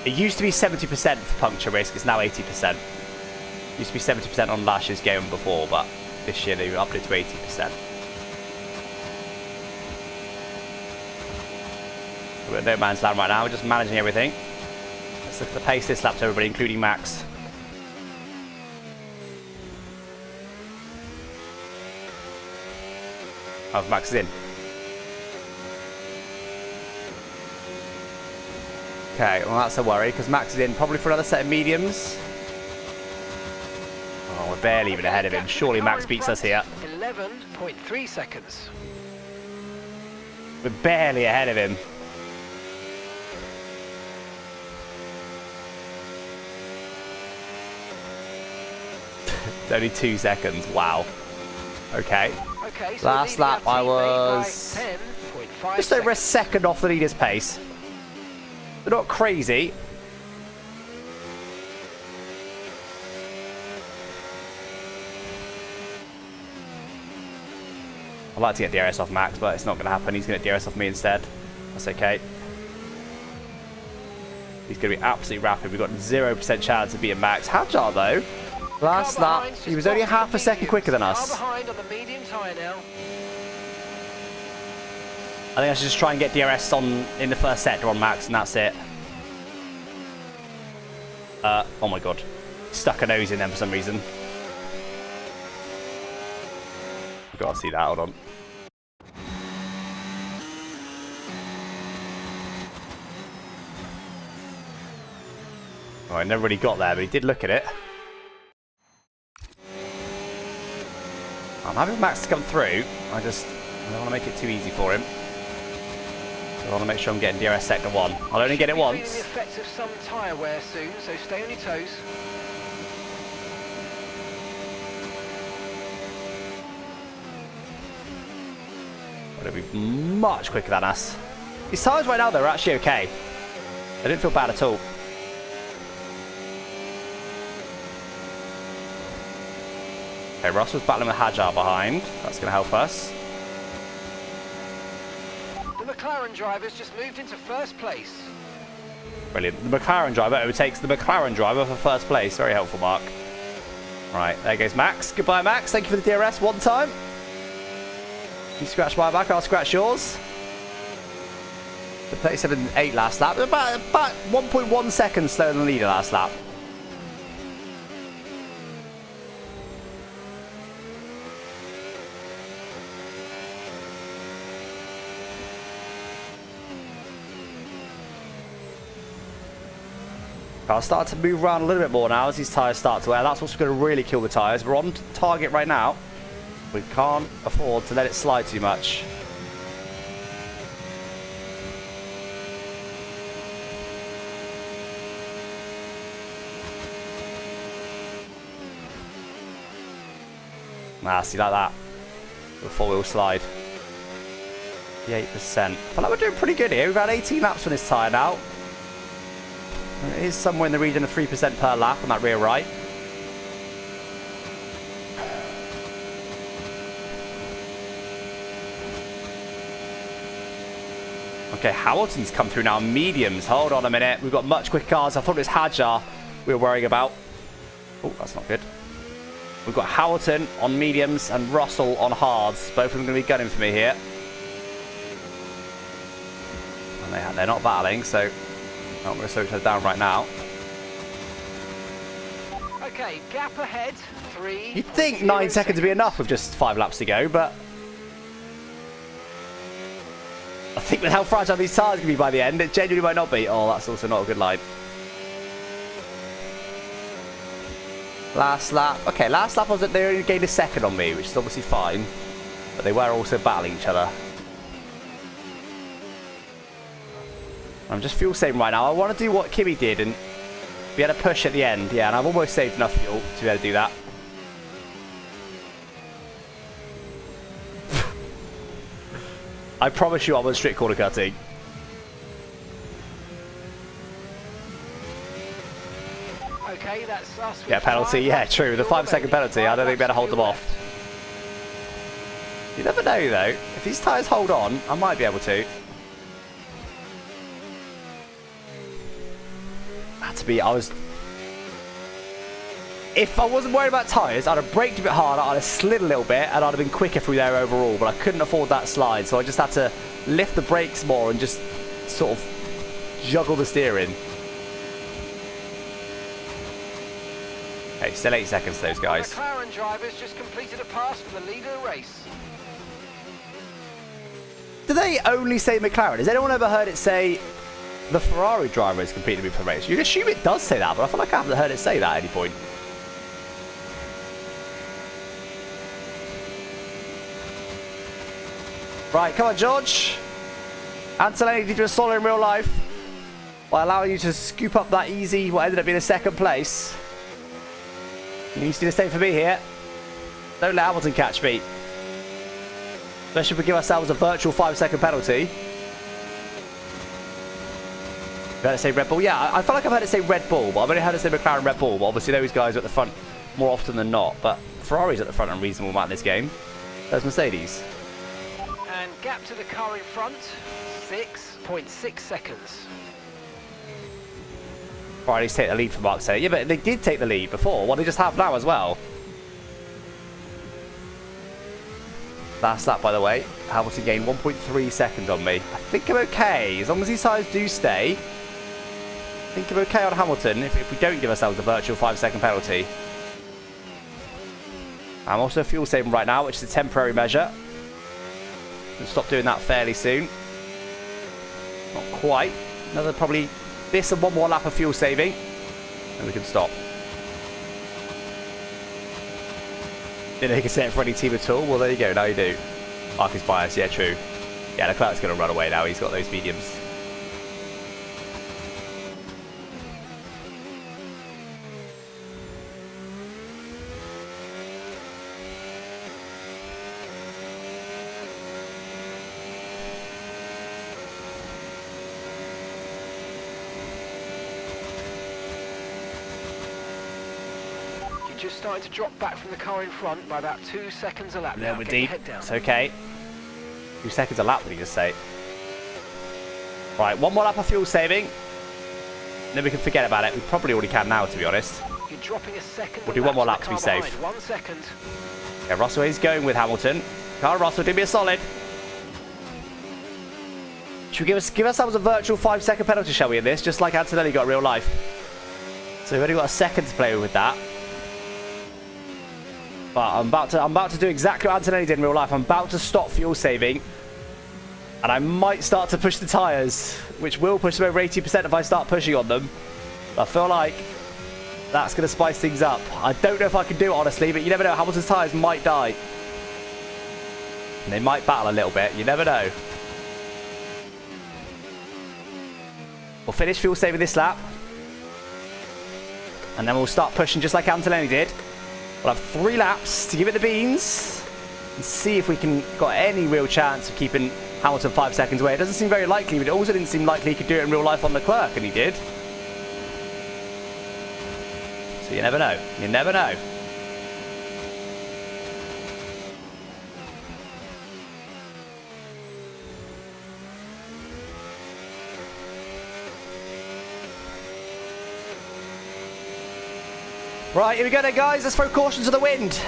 It used to be 70% for puncture risk, it's now 80%. It used to be 70% on last year's game before, but this year they upped it to 80%. We're at no man's land right now, we're just managing everything. Let's look at the pace this lap to everybody, including Max. Oh, Max is in. Okay, well that's a worry because Max is in probably for another set of mediums. Oh, we're barely even ahead of him. Surely Max beats us here. 11.3 seconds. We're barely ahead of him. It's only 2 seconds. Wow. Okay. Okay, so Last lap, I was 10.5 just over a seconds. second off the leader's pace. They're not crazy. I'd like to get DRS off Max, but it's not going to happen. He's going to get DRS off me instead. That's okay. He's going to be absolutely rapid. We've got 0% chance of beating Max. Hadjar, though, last lap, he was only half a second quicker than us. Behind on the medium tyre now. I think I should just try and get DRS on in the first sector on Max, and that's it. Oh my god. Stuck a nose in them for some reason. I've got to see that, hold on. Oh, I never really got there, but he did look at it. I'm happy for Max to come through. I don't want to make it too easy for him. So I want to make sure I'm getting DRS sector 1. I'll only get it once. The effects of some tyre wear soon, so stay on your toes. It'll be much quicker than us. His tyres right now, though, are actually okay. They didn't feel bad at all. Okay, Russell's battling with Hadjar behind. That's going to help us. The McLaren driver's just moved into first place. Brilliant. The McLaren driver overtakes the McLaren driver for first place. Very helpful, Mark. Right, there goes Max. Goodbye, Max. Thank you for the DRS one time. You scratch my back, I'll scratch yours. The 37.8 last lap. About 1.1 seconds slower than the leader last lap. I'll start to move around a little bit more now as these tyres start to wear. That's what's going to really kill the tyres. We're on target right now. We can't afford to let it slide too much. See, like that. The four-wheel slide. 8%. I feel like we're doing pretty good here. We've had 18 laps on this tyre now. It is somewhere in the region of 3% per lap on that rear right. Okay, Hamilton's come through now. Mediums. Hold on a minute. We've got much quicker cars. I thought it was Hadjar we were worrying about. Oh, that's not good. We've got Hamilton on mediums and Russell on hards. Both of them going to be gunning for me here. And they're not battling, so I'm going to slow each other down right now. Okay, gap ahead. 3. You'd think 9 seconds would be enough with just 5 laps to go, but I think with how fragile these tyres can be by the end, it genuinely might not be. Oh, that's also not a good line. Last lap. Okay, last lap was that they only gained a second on me, which is obviously fine, but they were also battling each other. I'm just fuel saving right now. I want to do what Kimi did and be able to push at the end. Yeah, and I've almost saved enough fuel to be able to do that. I promise you I'm on strict corner cutting. Okay, that's us. Yeah, penalty. Yeah, true. The 5-second penalty, I don't think we better hold them off. You never know, though. If these tyres hold on, I might be able to. If I wasn't worried about tyres, I'd have braked a bit harder, I'd have slid a little bit, and I'd have been quicker through there overall, but I couldn't afford that slide, so I just had to lift the brakes more and just sort of juggle the steering. Okay, still 8 seconds, those guys. The McLaren drivers just completed a pass for the leader of the race. Do they only say McLaren? Has anyone ever heard it say the Ferrari driver has completed the race? You'd assume it does say that, but I feel like I haven't heard it say that at any point. Right, come on, George. Antonelli did you a solid in real life by allowing you to scoop up that easy, what ended up being a second place. He needs to do the same for me here. Don't let Hamilton catch me. Especially if we give ourselves a virtual 5-second penalty. You heard it say Red Bull? Yeah, I feel like I've heard it say Red Bull, but I've only heard it say McLaren Red Bull. But obviously those guys are at the front more often than not. But Ferrari's at the front in a reasonable amount in this game. There's Mercedes. And gap to the car in front, 6.6 seconds. Ferrari's take the lead for Mark's sake. Yeah, but they did take the lead before. Well, they just have now as well. Last lap, by the way. Hamilton gained 1.3 seconds on me. I think I'm okay. As long as these tyres do stay. I think I'm okay on Hamilton if we don't give ourselves a virtual 5-second penalty. I'm also fuel saving right now, which is a temporary measure. We'll stop doing that fairly soon. Not quite. Another probably this and one more lap of fuel saving. And we can stop. Didn't think I set it for any team at all. Well, there you go. Now you do. Marcus bias. Yeah, true. Yeah, Leclerc's going to run away now. He's got those mediums. Just starting to drop back from the car in front by about 2 seconds a lap. No, Now we're get deep. your head down. It's okay. 2 seconds a lap, did he just say? Right, one more lap of fuel saving. Then we can forget about it. We probably already can now, to be honest. You're dropping a second. We'll do one more lap to be safe. 1 second. Yeah, Russell is going with Hamilton. Carl Russell, do me a solid. Should we give ourselves a virtual 5-second penalty, shall we, in this? Just like Antonelli got in real life. So we've only got a second to play with that. But I'm about to do exactly what Antonelli did in real life. I'm about to stop fuel saving. And I might start to push the tyres, which will push them over 80% if I start pushing on them. I feel like that's going to spice things up. I don't know if I can do it, honestly, but you never know. Hamilton's tyres might die. And they might battle a little bit. You never know. We'll finish fuel saving this lap. And then we'll start pushing just like Antonelli did. We'll have 3 laps to give it the beans and see if we can got any real chance of keeping Hamilton 5 seconds away. It doesn't seem very likely, but it also didn't seem likely he could do it in real life on Leclerc, and he did. So you never know. You never know. Right, here we go then, guys. Let's throw caution to the wind.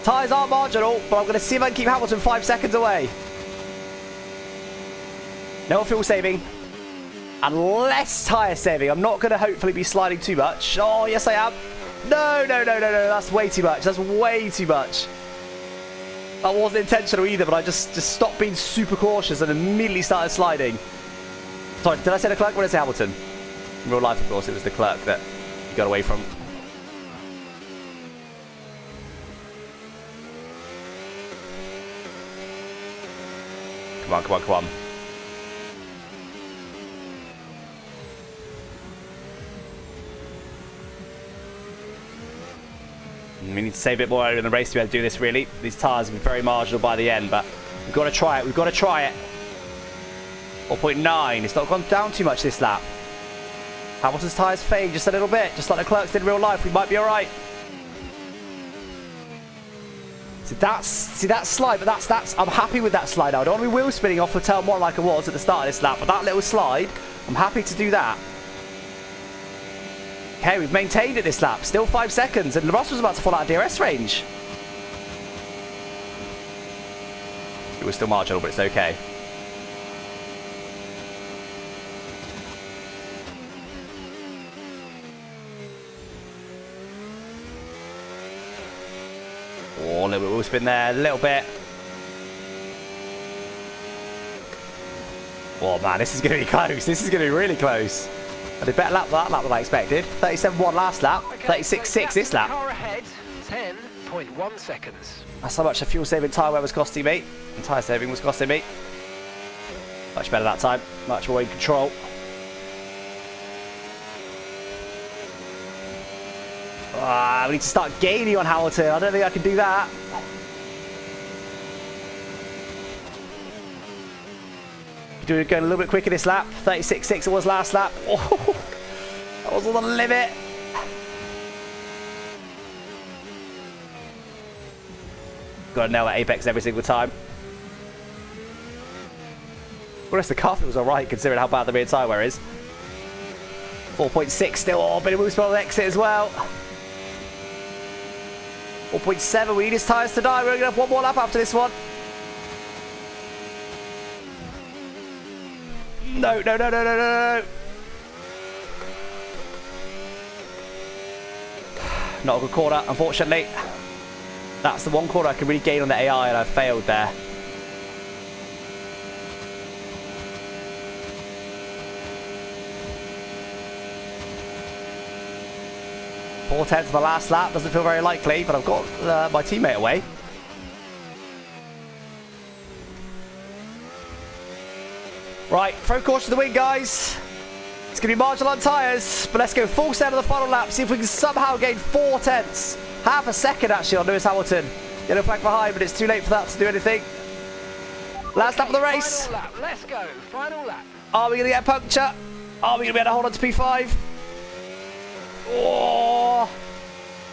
Tyres aren't marginal, but I'm going to see if I can keep Hamilton 5 seconds away. No fuel saving. And less tyre saving. I'm not going to hopefully be sliding too much. Oh, yes, I am. No. That's way too much. That's way too much. That wasn't intentional either, but I just stopped being super cautious and immediately started sliding. Sorry, did I say Leclerc or did I say Hamilton? In real life, of course, it was Leclerc that he got away from. Come on. We need to save a bit more earlier in the race to be able to do this, really. These tyres have been very marginal by the end, but we've got to try it. 4.9. It's not gone down too much this lap. Hamilton's tyres fade just a little bit, just like Leclerc's did in real life. We might be all right. See that slide, but that's I'm happy with that slide now. I don't want to be wheel spinning off of turn 1 like I was at the start of this lap, but that little slide, I'm happy to do that. Okay, we've maintained it this lap. Still 5 seconds, and Russell's about to fall out of DRS range. It was still marginal, but it's okay. Oh, a little bit wheel spin there, a little bit. Oh man, this is going to be close. This is going to be really close. I did better lap that lap than I expected. 37.1 last lap, okay, 36.6 this lap. Car ahead, 10.1 seconds. That's how much the fuel saving tyre wear was costing me. And tyre saving was costing me. Much better that time. Much more in control. We need to start gaining on Hamilton. I don't think I can do that. Doing going a little bit quicker this lap. 36.6 it was last lap. Oh, that was on the limit. Got to nail that apex every single time. The rest of the car was alright considering how bad the rear tyre wear is. 4.6 still. Oh, but it moves on the exit as well. 4.7. We need his tyres to die. We're going to have one more lap after this one. No, no, no, no, no, no, no. Not a good corner, unfortunately. That's the one corner I can really gain on the AI, and I failed there. Four tenths of the last lap. Doesn't feel very likely, but I've got my teammate away. Right, throw caution to the wind, guys. It's going to be marginal on tyres, but let's go full set of the final lap. See if we can somehow gain 4 tenths. Half a second, actually, on Lewis Hamilton. Yellow flag behind, but it's too late for that to do anything. Last lap of the race. Final lap. Let's go. Final lap. Are we going to get a puncture? Are we going to be able to hold on to P5? Oh,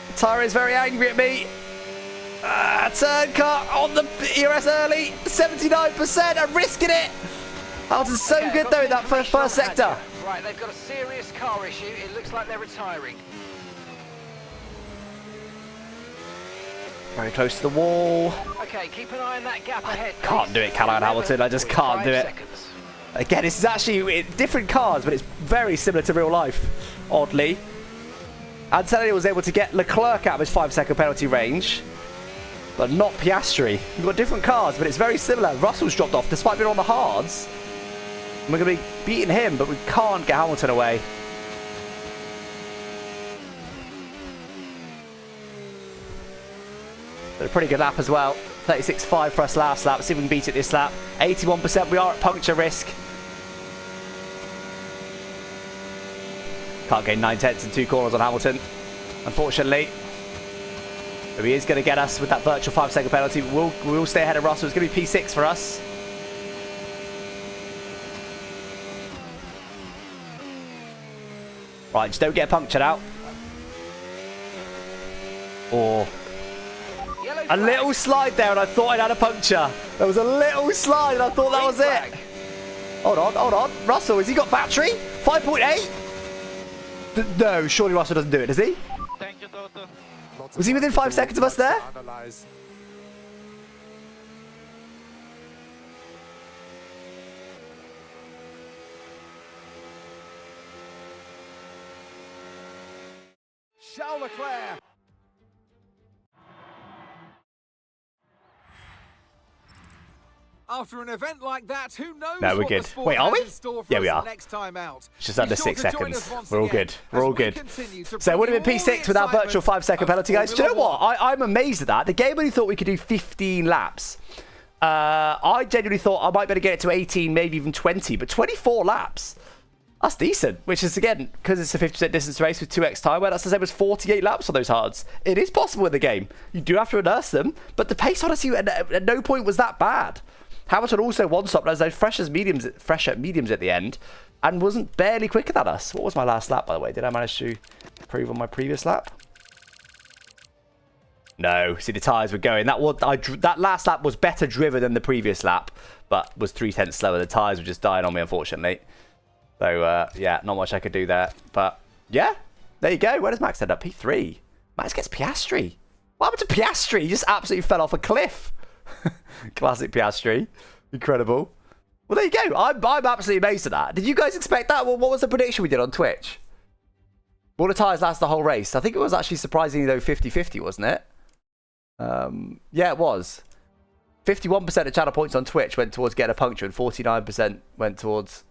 the tyre is very angry at me. Turn car on the ERS early. 79%. I'm risking it. Hamilton's so good though in that first sector. Right, they've got a serious car issue. It looks like they're retiring. Very close to the wall. Okay, keep an eye on that gap ahead. Can't do it, Callahan Hamilton. I just can't do it. Again, this is actually different cars, but it's very similar to real life, oddly. Antonelli was able to get Leclerc out of his 5-second penalty range, but not Piastri. We've got different cars, but it's very similar. Russell's dropped off despite being on the hards. We're going to be beating him, but we can't get Hamilton away. But a pretty good lap as well. 36.5 for us last lap. See if we can beat it this lap. 81%. We are at puncture risk. Can't gain 9 tenths in 2 corners on Hamilton, unfortunately. But he is going to get us with that virtual 5-second penalty. We'll stay ahead of Russell. It's going to be P6 for us. Right, just don't get punctured out. Or a little slide there and I thought I'd had a puncture. There was a little slide and I thought that was it. Hold on, hold on. Russell, has he got battery? 5.8? No, surely Russell doesn't do it, does he? Thank you, Toto. Was he within 5 seconds of us there? Charles Leclerc. After an event like that, who knows? No, we're what good. The sport Wait, are has we? in store for Yeah, we us are. Next time out. It's just under Be sure 6 to join seconds. us once We're all again good. We're all as we good. continue to So it would have been bring you all P6 the with that virtual excitement 5-second of penalty, guys. Do you know Formula what? One. I'm amazed at that. The game only thought we could do 15 laps. I genuinely thought I might be able to get it to 18, maybe even 20, but 24 laps. That's decent, which is, again, because it's a 50% distance race with 2x time wear, that's the same as 48 laps on those hards. It is possible in the game. You do have to reverse them, but the pace, honestly, at no point was that bad. Hamilton also one-stopped as those fresh at mediums at the end, and wasn't barely quicker than us. What was my last lap, by the way? Did I manage to improve on my previous lap? No. See, the tyres were going. That last lap was better driven than the previous lap, but was 3 tenths slower. The tyres were just dying on me, unfortunately. So, yeah, not much I could do there. But, yeah, there you go. Where does Max end up? P3. Max gets Piastri. What happened to Piastri? He just absolutely fell off a cliff. Classic Piastri. Incredible. Well, there you go. I'm absolutely amazed at that. Did you guys expect that? Well, what was the prediction we did on Twitch? Will the tyres last the whole race? I think it was actually surprisingly, though, 50-50, wasn't it? Yeah, it was. 51% of channel points on Twitch went towards getting a puncture and 49% went towards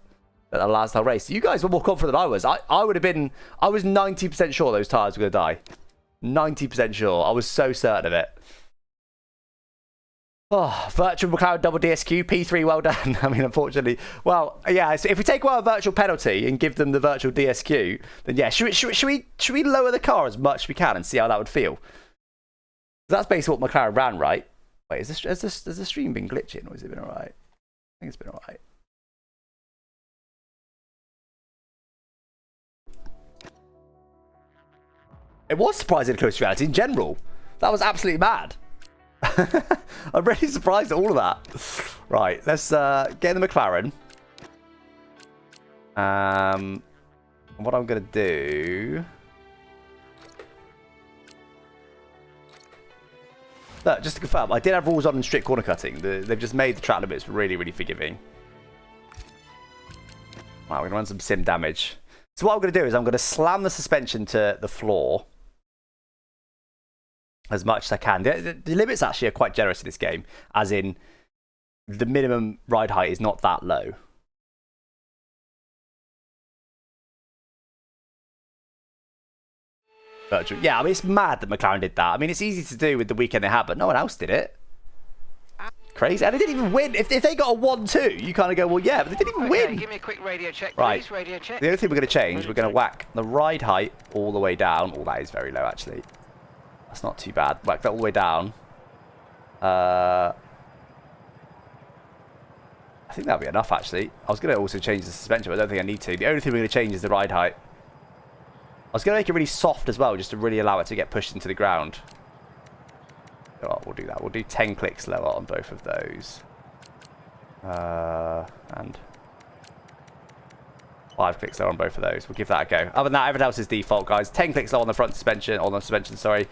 the last whole race. You guys were more confident than I was. I would have been... I was 90% sure those tyres were going to die. 90% sure. I was so certain of it. Oh, virtual McLaren double DSQ, P3, well done. I mean, unfortunately. Well, yeah, so if we take away a virtual penalty and give them the virtual DSQ, then yeah, should we lower the car as much as we can and see how that would feel? That's basically what McLaren ran, right? Wait, has the stream been glitching or has it been alright? I think it's been alright. It was surprisingly close to reality in general. That was absolutely mad. I'm really surprised at all of that. Right, let's get in the McLaren. What I'm going to do... Look, just to confirm, I did have rules on in strict corner cutting. They've just made the track limits really, really forgiving. Wow, we're going to run some sim damage. So what I'm going to do is I'm going to slam the suspension to the floor as much as I can. The limits actually are quite generous in this game, as in the minimum ride height is not that low. Virtual. Yeah, I mean, it's mad that McLaren did that. I mean, it's easy to do with the weekend they had, but no one else did it. Crazy. And they didn't even win. If they got a 1-2, you kind of go, well, yeah, but they didn't even win. Give me a quick radio check, please. Right. Radio check. The only thing we're going to change, we're going to whack the ride height all the way down. Oh, that is very low, actually. That's not too bad. Whack that all the way down. I think that'll be enough, actually. I was going to also change the suspension, but I don't think I need to. The only thing we're going to change is the ride height. I was going to make it really soft as well, just to really allow it to get pushed into the ground. Oh, we'll do that. We'll do 10 clicks lower on both of those. And 5 clicks lower on both of those. We'll give that a go. Other than that, everything else is default, guys. 10 clicks lower on the front suspension, on the suspension, sorry.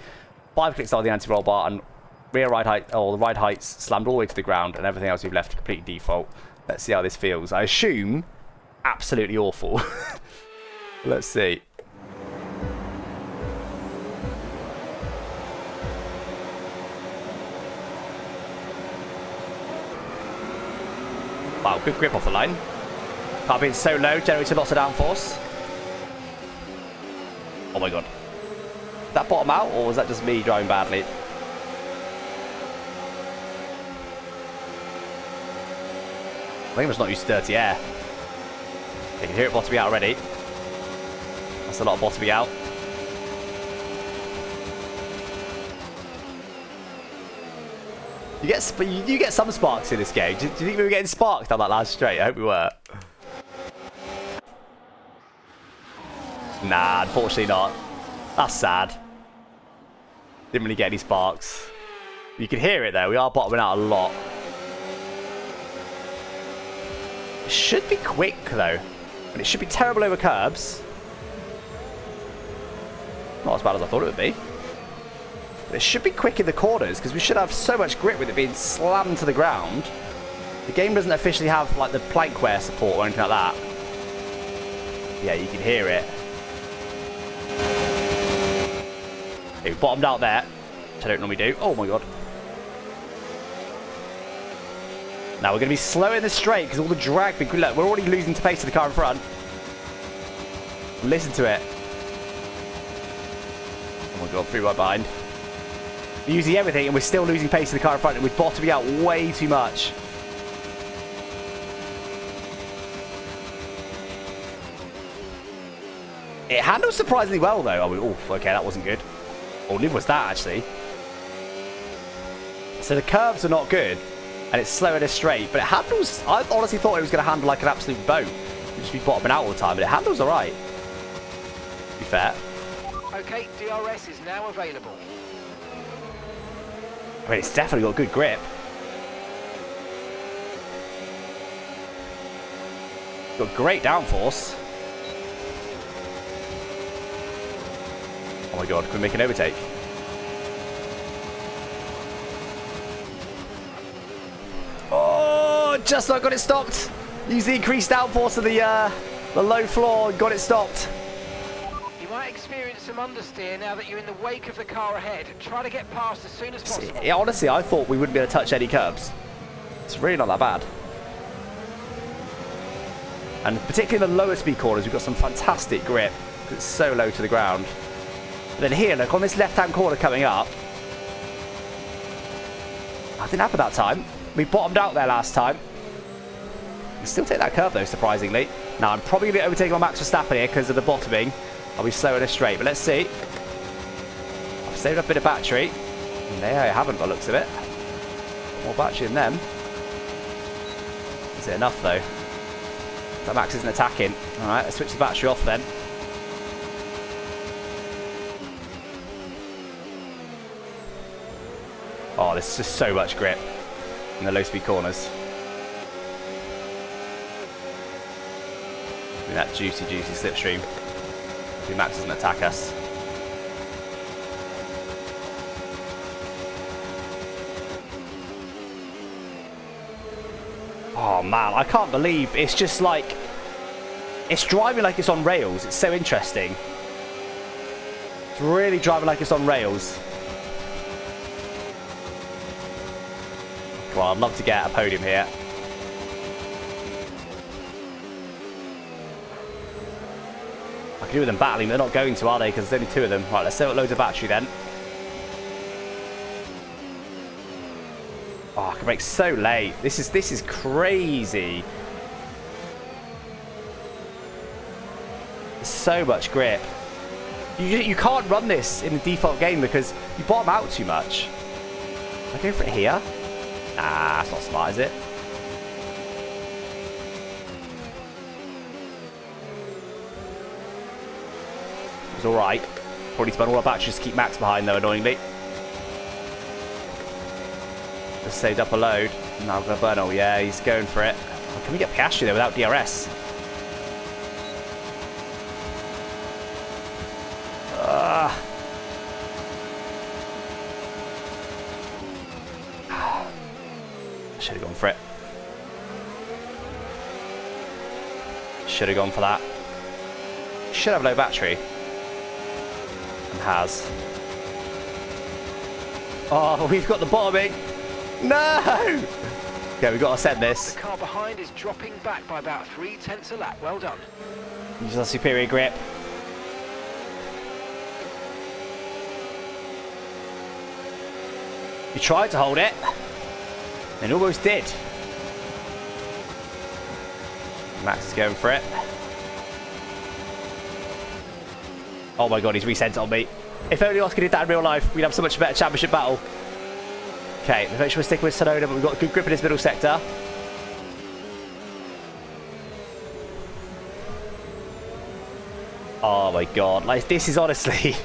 5 clicks lower on the anti-roll bar, and rear ride height, or the ride heights slammed all the way to the ground, and everything else we've left completely default. Let's see how this feels. I assume absolutely awful. Let's see. Wow, good grip off the line. Car being so low, generating lots of downforce. Oh my god. Did that bottom out, or was that just me driving badly? I think I'm just not used to dirty air. You can hear it bottoming out already. That's a lot of bottoming out. You get some sparks in this game. Do you think we were getting sparks down that last straight? I hope we were. Nah, unfortunately not. That's sad. Didn't really get any sparks. You can hear it though. We are bottoming out a lot. It should be quick though. And it should be terrible over curbs. Not as bad as I thought it would be. But it should be quick in the corners because we should have so much grip with it being slammed to the ground. The game doesn't officially have like the plank wear support or anything like that. Yeah, you can hear it. Okay, we bottomed out there, which I don't normally do. Oh my god. Now we're going to be slow in the straight because all the drag... Look, we're already losing pace to the car in front. Listen to it. Oh my god, 3 right behind. We're using everything and we're still losing pace to the car in front and we're bottoming out way too much. It handles surprisingly well though. Oh, okay, that wasn't good. Or neither was that actually. So the curves are not good. And it's slow in a straight, but it handles... I honestly thought it was going to handle like an absolute boat. We'd just be bottoming out all the time, but it handles alright. To be fair. Okay, DRS is now available. I mean, it's definitely got good grip. Got great downforce. Oh my god, can we make an overtake? Oh, just not got it stopped. Use the increased downforce of the low floor and got it stopped. You might experience some understeer now that you're in the wake of the car ahead. Try to get past as soon as possible. Yeah, honestly, I thought we wouldn't be able to touch any curbs. It's really not that bad. And particularly in the lower speed corners, we've got some fantastic grip. It's so low to the ground. But then here, look, on this left-hand corner coming up, That didn't happen that time. We bottomed out there last time. We still take that curve though, surprisingly. Now I'm probably going to be overtaking on Max Verstappen here because of the bottoming. I'll be slow in a straight, but let's see. I've saved up a bit of battery. And there I haven't by the looks of it. More battery than them. Is it enough though? That Max isn't attacking. Alright, let's switch the battery off then. Oh, this is just so much grip in the low speed corners. That juicy slipstream. Hopefully Max doesn't attack us. Oh man, I can't believe it's just like, it's driving like it's on rails. It's so interesting. It's really driving like it's on rails. Well, I'd love to get a podium here. I can do with them battling, they're not going to, are they? Because there's only two of them. Right, let's save up loads of battery then. Oh, I can brake so late. This is crazy. There's so much grip. You can't run this in the default game because you bottom out too much. I go for it here. Nah, that's not smart, is it? It was alright. Probably spent all our batteries to keep Max behind though, annoyingly. Just saved up a load. Now I'm going to burn all. Yeah, he's going for it. Oh, can we get Piastri there without DRS? Should have gone for it. Should have gone for that. Should have low battery. And has. Oh, we've got the bottoming. No! Okay, we've got to send this. The car behind is dropping back by about 3/10 a lap. Well done. Use our superior grip. You tried to hold it. And almost did. Max is going for it. Oh my god, he's resent on me. If only Oscar did that in real life, we'd have so much better championship battle. Okay, make sure we're sticking with Sonoda, but we've got good grip in this middle sector. Oh my god, like this is honestly...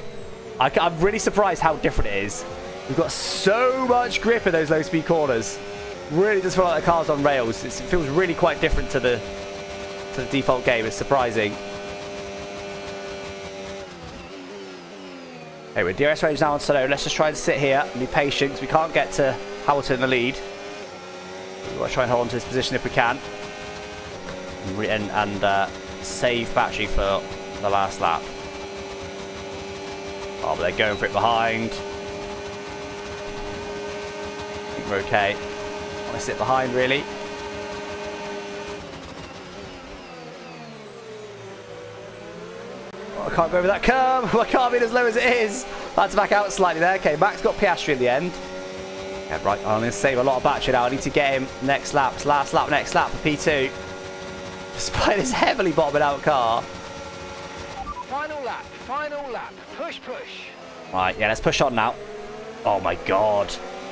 I'm really surprised how different it is. We've got so much grip in those low speed corners. Really does feel like the car's on rails. It feels really quite different to the default game. It's surprising. Okay, we're DRS range now on Sonoda. Let's just try and sit here and be patient because we can't get to Hamilton in the lead. We've got to try and hold on to this position if we can. And save battery for the last lap. Oh, but they're going for it behind. I think we're okay. I sit behind really. Oh, I can't go over that curve. I can't be as low as it is. I had to back out slightly there. Okay, Max got Piastri in the end. Yeah, right. I'm going to save a lot of battery now. I need to get him next lap. It's last lap, next lap for P2. Despite this heavily bottoming out car. Final lap, final lap. Push, push. Right, yeah, let's push on now. Oh my god.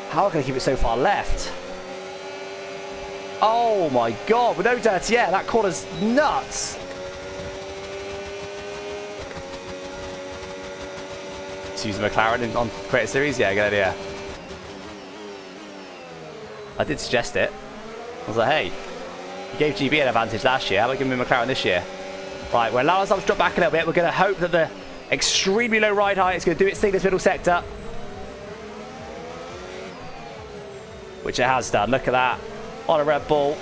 How can I keep it so far left? Oh my god, with no dirty air, that corner's nuts. Let's use the McLaren on Creator Series, yeah, good idea. I did suggest it. I was like, hey, you gave GB an advantage last year, how about giving me McLaren this year? Right, well, allows us to drop back a little bit. We're going to hope that the extremely low ride height is going to do its thing in this middle sector. Which it has done, look at that. On a Red Bull.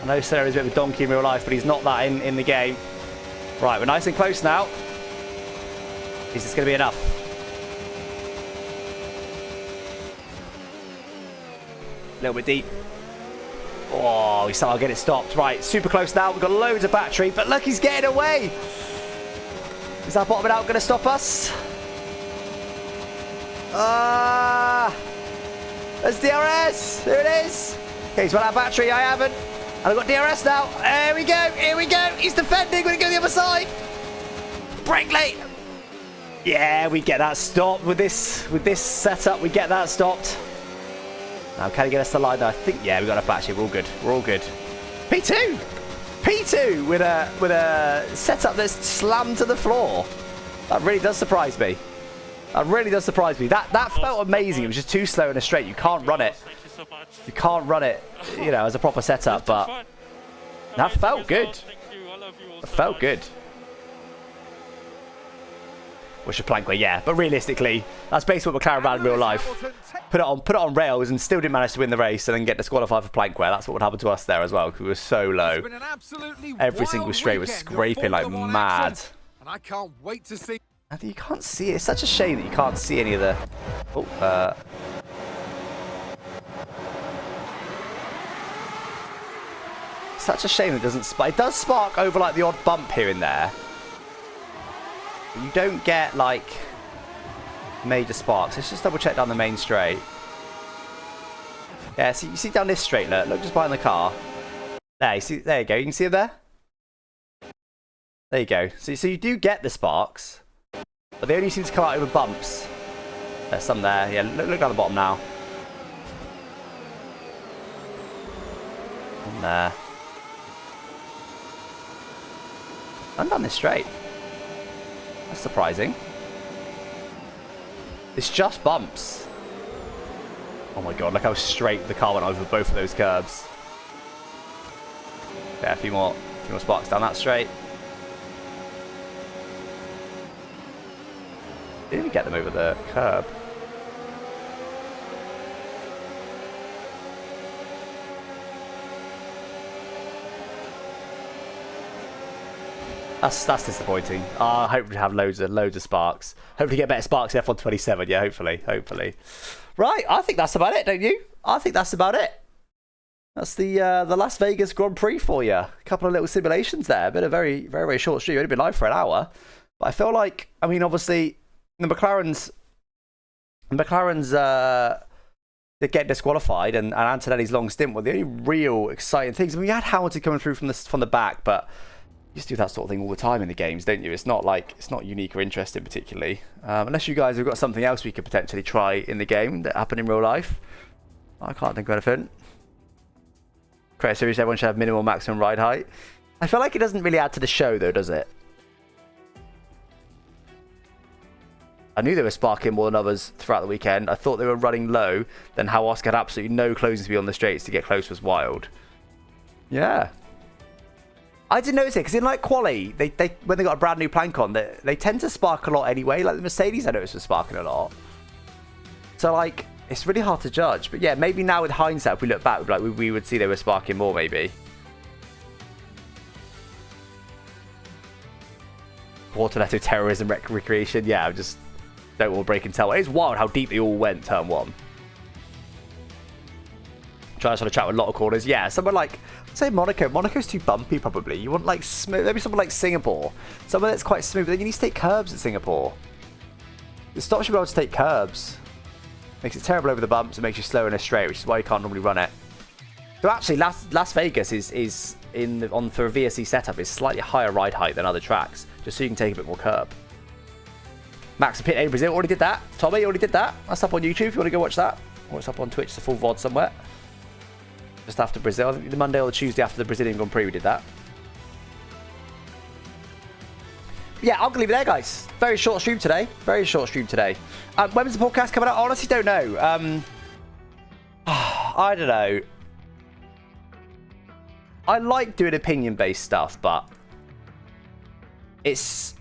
I know Sarah is a bit of a donkey in real life, but he's not that in the game. Right, we're nice and close now. Is this going to be enough? A little bit deep. Oh, we somehow get it stopped. Right, super close now. We've got loads of battery, but look, he's getting away. Is that bottoming out going to stop us? There's DRS. There it is. Okay, he's run out of battery. I haven't. And I've got DRS now. Here we go. Here we go. He's defending. We're going to go the other side. Brake late. Yeah, we get that stopped with this setup. We get that stopped. Now, can he get us to line? I think, yeah, we got enough battery. We're all good. We're all good. P2. P2 with a setup that's slammed to the floor. That really does surprise me. That really does surprise me. That felt amazing. It was just too slow in a straight. You can't run it. You can't run it, you know, as a proper setup, but that felt good. It felt good. Which a plankway, yeah. But realistically, that's basically what McLaren ran in real life. Put it on rails and still didn't manage to win the race and then get disqualified for plankway. That's what would happen to us there as well, because we were so low. Every single straight was scraping like mad. And I can't wait to see. You can't see it. It's such a shame that you can't see any of the... Oh, such a shame it doesn't spark. It does spark over like the odd bump here and there. But you don't get like major sparks. Let's just double check down the main straight. Yeah, so you see down this straight, look just behind the car. There, you see, there you go. You can see it there? There you go. So you do get the sparks, but they only seem to come out over bumps. There's some there. Yeah, look down the bottom now. And there. I'm down this straight. That's surprising. It's just bumps. Oh my god, look how straight the car went over both of those curbs. Yeah, a few more sparks down that straight. Didn't even get them over the curb. That's disappointing. I hope we have loads of sparks. Hopefully get better sparks in F1 27. Yeah, hopefully. Right, I think that's about it, don't you? I think that's about it. That's the Las Vegas Grand Prix for you. A couple of little simulations there. Been a very, very, very short stream. Only been live for an hour. But I feel like, I mean, obviously, the McLarens they get disqualified, and Antonelli's long stint were the only real exciting things. I mean, you had Hamilton coming through from the back, but you just do that sort of thing all the time in the games, don't you? It's not unique or interesting particularly, unless you guys have got something else we could potentially try in the game that happened in real life. I can't think of anything. Create a series, everyone should have minimal maximum ride height. I feel like it doesn't really add to the show though, does it? I knew they were sparking more than others throughout the weekend. I thought they were running low. Then how Oscar had absolutely no closing speed on the straights to get close was wild. Yeah. I didn't notice it because in like quali, they when they got a brand new plank on, they tend to spark a lot anyway. Like the Mercedes, I noticed was sparking a lot. So like, it's really hard to judge. But yeah, maybe now with hindsight, if we look back, we would see they were sparking more maybe. Waterletto terrorism recreation. Yeah, I'm just don't all break and tell. It's wild how deep they all went turn one. Trying to sort of chat with a lot of corners. Yeah, somewhere like, say Monaco. Monaco's too bumpy probably. You want like smooth, maybe somewhere like Singapore. Somewhere that's quite smooth, but then you need to take curbs at Singapore. It stops you being able to take curbs. Makes it terrible over the bumps. It makes you slow in a straight, which is why you can't normally run it. So actually, Las Vegas is for a VSC setup is slightly higher ride height than other tracks, just so you can take a bit more curb. Max and Pit A Brazil already did that. Tommy already did that. That's up on YouTube if you want to go watch that. Or it's up on Twitch, the full VOD somewhere. Just after Brazil. I think the Monday or the Tuesday after the Brazilian Grand Prix we did that. Yeah, I'm going to leave it there, guys. Very short stream today. Very short stream today. When's the podcast coming out? I honestly don't know. I don't know. I like doing opinion-based stuff, but it's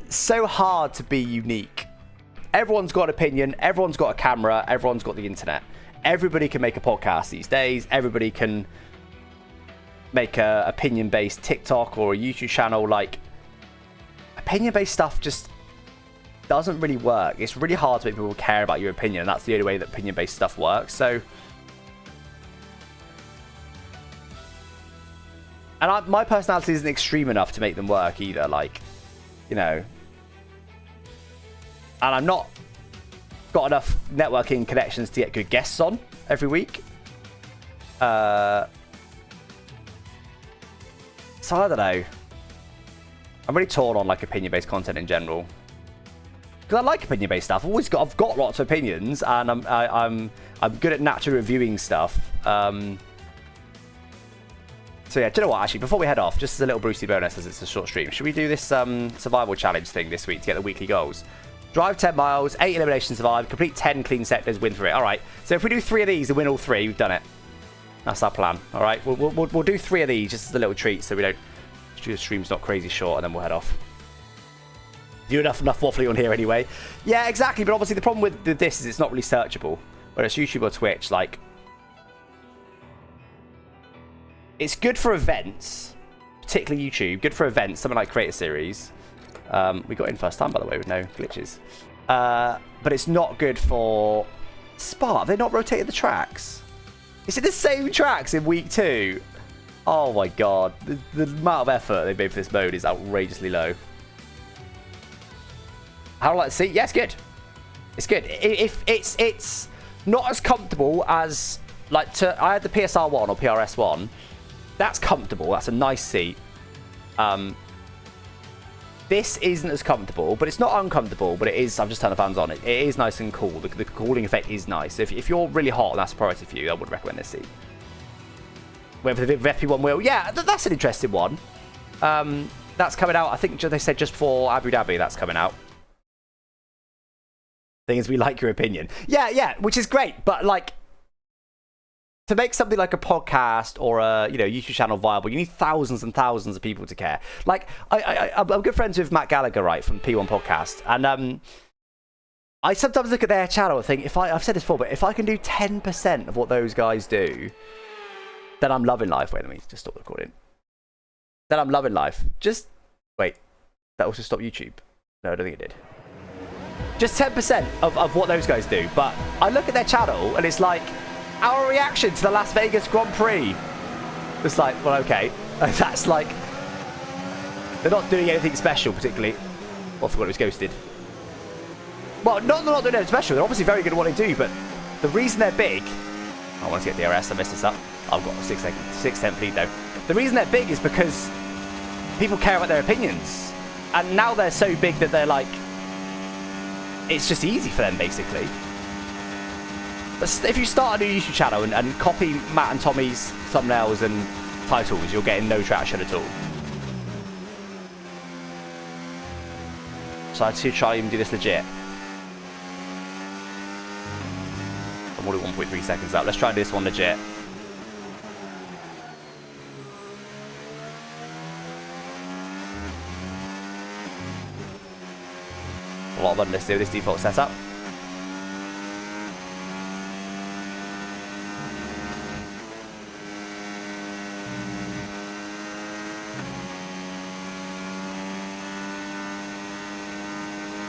so hard to be unique. Everyone's got an opinion. Everyone's got a camera. Everyone's got the internet. Everybody can make a podcast these days. Everybody can make a opinion-based TikTok or a YouTube channel. Like, opinion-based stuff just doesn't really work. It's really hard to make people care about your opinion, and that's the only way that opinion-based stuff works. So, and my personality isn't extreme enough to make them work either. Like, you know, and I'm not got enough networking connections to get good guests on every week. So I don't know. I'm really torn on like opinion-based content in general. Because I like opinion-based stuff. I've got lots of opinions, and I'm good at naturally reviewing stuff. So yeah, do you know what? Actually, before we head off, just as a little Brucey bonus, as it's a short stream, should we do this survival challenge thing this week to get the weekly goals? Drive 10 miles, 8 eliminations survive, complete 10 clean sectors, win for it. All right. So if we do 3 of these and win all 3, we've done it. That's our plan. All right. We'll do 3 of these just as a little treat, so we don't. The stream's not crazy short, and then we'll head off. Do enough waffling on here anyway. Yeah, exactly. But obviously the problem with this is it's not really searchable. Whereas YouTube or Twitch, like, it's good for events, particularly YouTube. Good for events, something like Creator Series. We got in first time, by the way, with no glitches. But it's not good for Spa. Have they not rotated the tracks? Is it the same tracks in week 2? Oh my god. The amount of effort they made for this mode is outrageously low. How do I like to see? Yeah, it's good. It's good. If it's not as comfortable as, like, I had the PSR1 or PRS1. That's comfortable. That's a nice seat. This isn't as comfortable, but it's not uncomfortable, but it is. I've just turned the fans on. It is nice and cool. The cooling effect is nice. If you're really hot and that's a priority for you, I would recommend this seat. Whether the FP1 wheel, yeah, that's an interesting one. That's coming out, I think they said just before Abu Dhabi, that's coming out. Thing is, we like your opinion. Yeah, which is great, but like, to make something like a podcast or a YouTube channel viable, you need thousands and thousands of people to care. Like, I'm good friends with Matt Gallagher, right, from P1 Podcast, and I sometimes look at their channel and think, I've said this before, but if I can do 10% of what those guys do, then I'm loving life. Wait, let me just stop the recording. Then I'm loving life. Just wait. That also stopped YouTube. No, I don't think it did. Just 10% of what those guys do. But I look at their channel and it's like our reaction to the Las Vegas Grand Prix. It's like, well, okay. That's like, they're not doing anything special particularly. Well, I forgot it was ghosted. Well, they're not doing anything special. They're obviously very good at what they do, but the reason they're big, I want to get DRS, I messed this up. I've got a 6-10 lead though. The reason they're big is because people care about their opinions. And now they're so big that they're like, it's just easy for them basically. But if you start a new YouTube channel and copy Matt and Tommy's thumbnails and titles, you're getting no traction at all. So I'd try and do this legit. I'm already 1.3 seconds up. Let's try and do this one legit. A lot of unlisted with this default setup.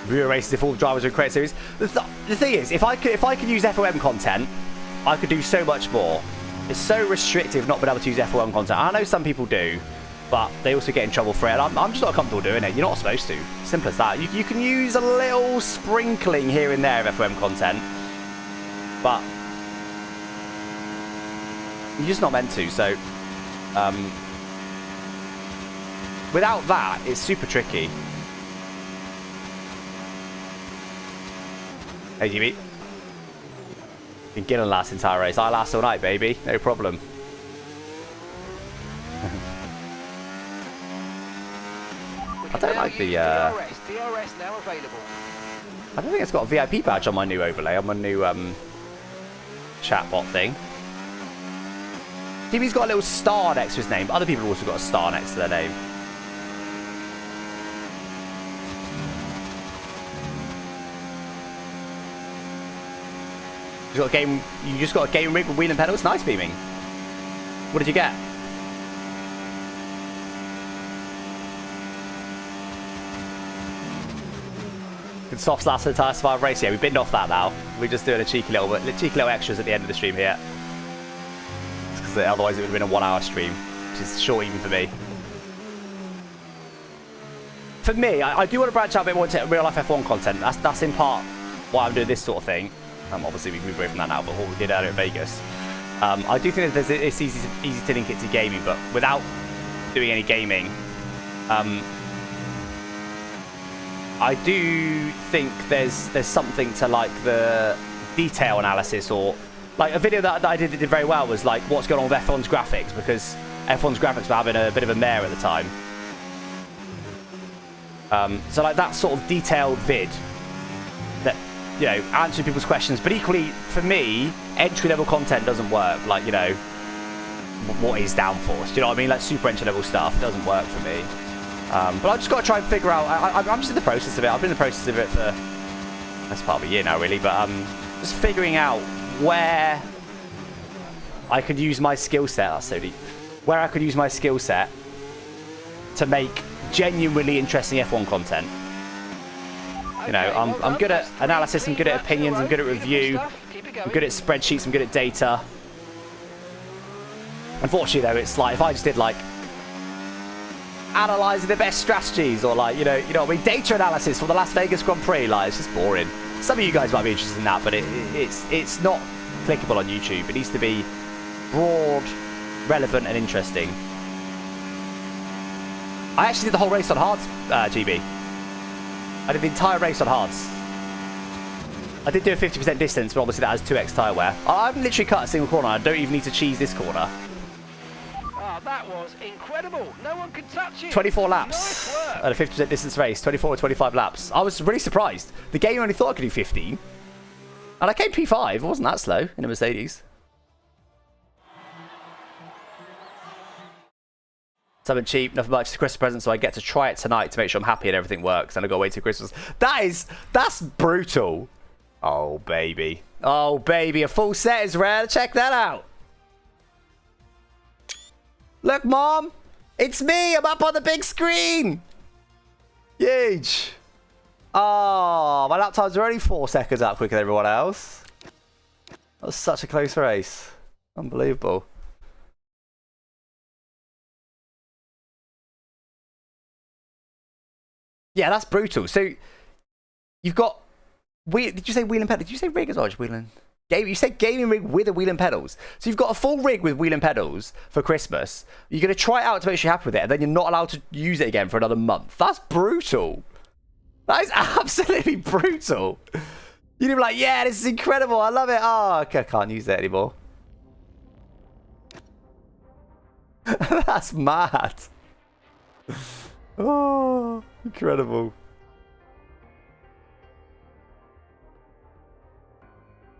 Real races if all the drivers are in Creator Series. The thing is, if I could use FOM content, I could do so much more. It's so restrictive not being able to use FOM content. I know some people do, but they also get in trouble for it. And I'm just not comfortable doing it. You're not supposed to. Simple as that. You can use a little sprinkling here and there of FOM content, but you're just not meant to. So without that, it's super tricky. Hey, Jimmy. Been Gillon last entire race. I last all night, baby. No problem. I don't like the DRS now available. I don't think it's got a VIP badge on my new overlay, on my new chatbot thing. Jimmy's got a little star next to his name, but other people have also got a star next to their name. You just got a game rig with wheel and pedals. Nice beaming. What did you get? Good soft last entire survival race. Yeah, we binned off that now. We're just doing a cheeky little extras at the end of the stream here. Because otherwise it would have been a 1 hour stream, which is short even for me. For me, I do want to branch out a bit more into real life F1 content. That's in part why I'm doing this sort of thing. Obviously, we've moved away from that now, but what we did earlier at Vegas. I do think that it's easy to link it to gaming, but without doing any gaming, I do think there's something to like the detail analysis, or like a video that I did that did very well was like what's going on with F1's graphics, because F1's graphics were having a bit of a mare at the time. So like that sort of detailed vid that, you know, answering people's questions, but equally for me, entry-level content doesn't work. Like, you know, what is downforce? Do you know what I mean? Like super entry-level stuff doesn't work for me. But I've just got to try and figure out. I'm just in the process of it. I've been in the process of it for that's part of a year now, really. But just figuring out where I could use my skill set. That's so deep. Where I could use my skill set to make genuinely interesting F1 content. You know, I'm good at analysis, I'm good at opinions, I'm good at review, I'm good at spreadsheets, I'm good at data. Unfortunately, though, it's like if I just did like analysing the best strategies, or like you know what I mean, data analysis for the Las Vegas Grand Prix, like it's just boring. Some of you guys might be interested in that, but it's not clickable on YouTube. It needs to be broad, relevant, and interesting. I actually did the whole race on hards, GB. I did the entire race on hards. I did do a 50% distance, but obviously that has 2x tyre wear. I've literally cut a single corner. I don't even need to cheese this corner. Oh, that was incredible. No one could touch it. 24 laps at a 50% distance race. 24 or 25 laps. I was really surprised. The game only thought I could do 15. And I came P5. It wasn't that slow in a Mercedes. Something cheap, nothing much. It's a Christmas present, so I get to try it tonight to make sure I'm happy and everything works. And I got to wait till Christmas. That's brutal. Oh, baby. Oh, baby. A full set is rare. Check that out. Look, Mom. It's me. I'm up on the big screen. Huge. Oh, my lap times are only 4 seconds out quicker than everyone else. That was such a close race. Unbelievable. Yeah, that's brutal. So, you've got... Did you say wheel and pedal? Did you say rig as well? Wheel and... You said gaming rig with a wheel and pedals. So you've got a full rig with wheel and pedals for Christmas. You're going to try it out to make sure you're happy with it, and then you're not allowed to use it again for another month. That's brutal. That is absolutely brutal. You'd be like, yeah, this is incredible. I love it. Oh, okay, I can't use it anymore. That's mad. Oh, incredible.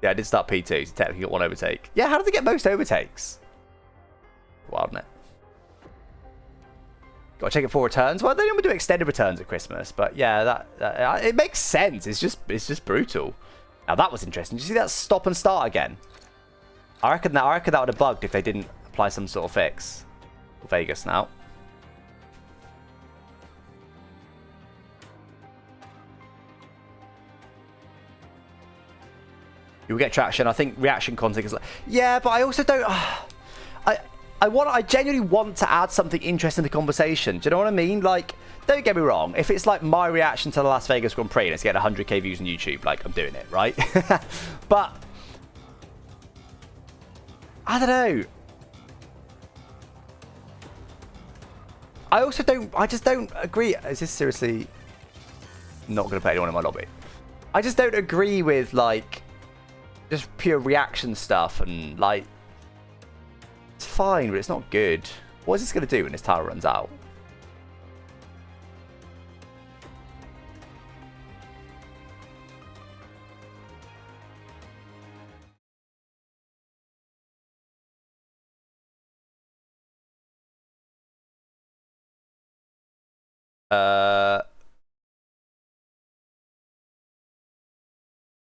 Yeah, I did start P2, so technically got 1 overtake. Yeah, how did they get most overtakes? Wild, isn't it? Got to check it for returns. Well, they normally do extended returns at Christmas, but yeah, that it makes sense. It's just brutal. Now that was interesting. Did you see that stop and start again? I reckon that would have bugged if they didn't apply some sort of fix. Vegas now. You'll get traction. I think reaction content is like, yeah, but I also don't. I genuinely want to add something interesting to the conversation. Do you know what I mean? Like, don't get me wrong. If it's like my reaction to the Las Vegas Grand Prix and it's getting 100k views on YouTube, like I'm doing it, right? But I don't know. I also don't. I just don't agree. Is this seriously not going to play anyone in my lobby? I just don't agree with like. Just pure reaction stuff, and like it's fine, but it's not good. What is this going to do when this tire runs out?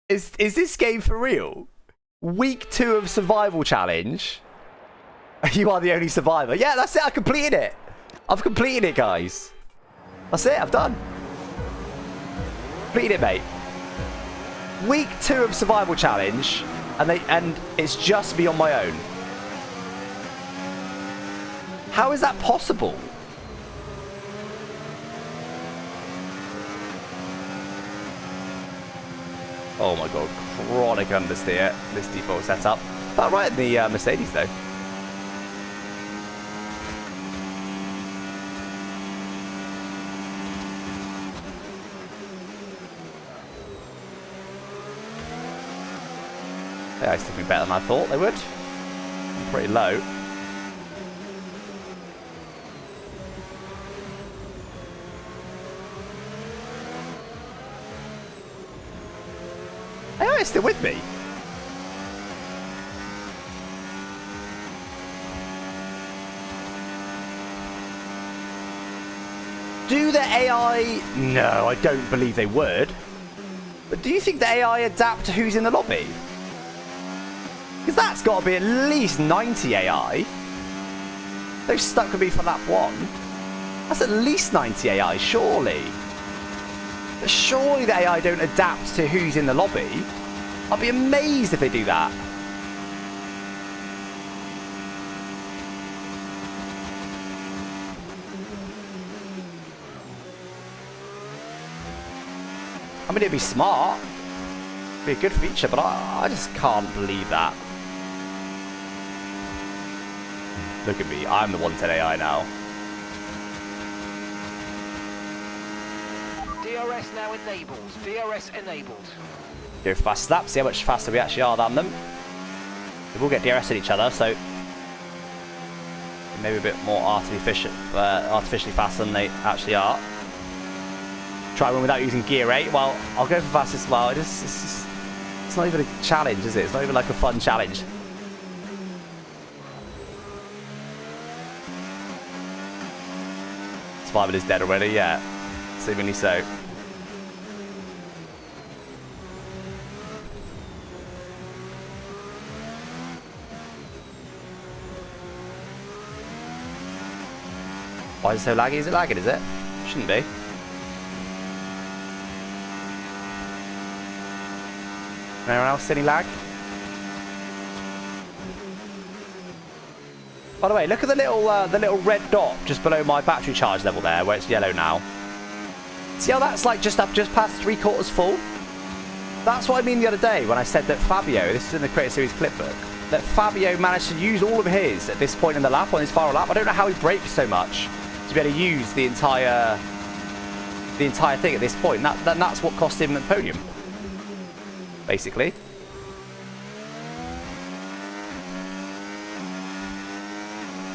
Is this game for real? Week 2 of survival challenge. You are the only survivor. Yeah, that's it. I completed it. I've completed it, guys. That's it. I've done. Completed it, mate. Week 2 of survival challenge, and it's just me on my own. How is that possible? Oh my god, chronic understeer, this default setup. That right in the Mercedes though. Yeah, it's taking better than I thought they would. I'm pretty low. AI is still with me. Do the AI... No, I don't believe they would. But do you think the AI adapt to who's in the lobby? Because that's got to be at least 90 AI. They've stuck with me for lap 1. That's at least 90 AI, surely. But surely the AI don't adapt to who's in the lobby. I'd be amazed if they do that. I mean, it'd be smart. It'd be a good feature, but I just can't believe that. Look at me. I'm the wanted AI now. DRS now enabled. DRS enabled. Go fast lap, see how much faster we actually are than them. We will get DRS at each other, so maybe a bit more artificially faster than they actually are. Try one without using gear 8. Well, I'll go for fast as well. It's not even a challenge, is it? It's not even like a fun challenge. Survivor is dead already, yeah. Seemingly so. Why is it so laggy? Is it lagging, is it? Shouldn't be. Anyone else see any lag? By the way, look at the little red dot just below my battery charge level there, where it's yellow now. See how that's like just past 3/4 full? That's what I mean the other day when I said that Fabio, this is in the Creator Series clip book, that Fabio managed to use all of his at this point in the lap, on his final lap. I don't know how he brakes so much to be able to use the entire thing at this point. That's what cost him the podium, basically.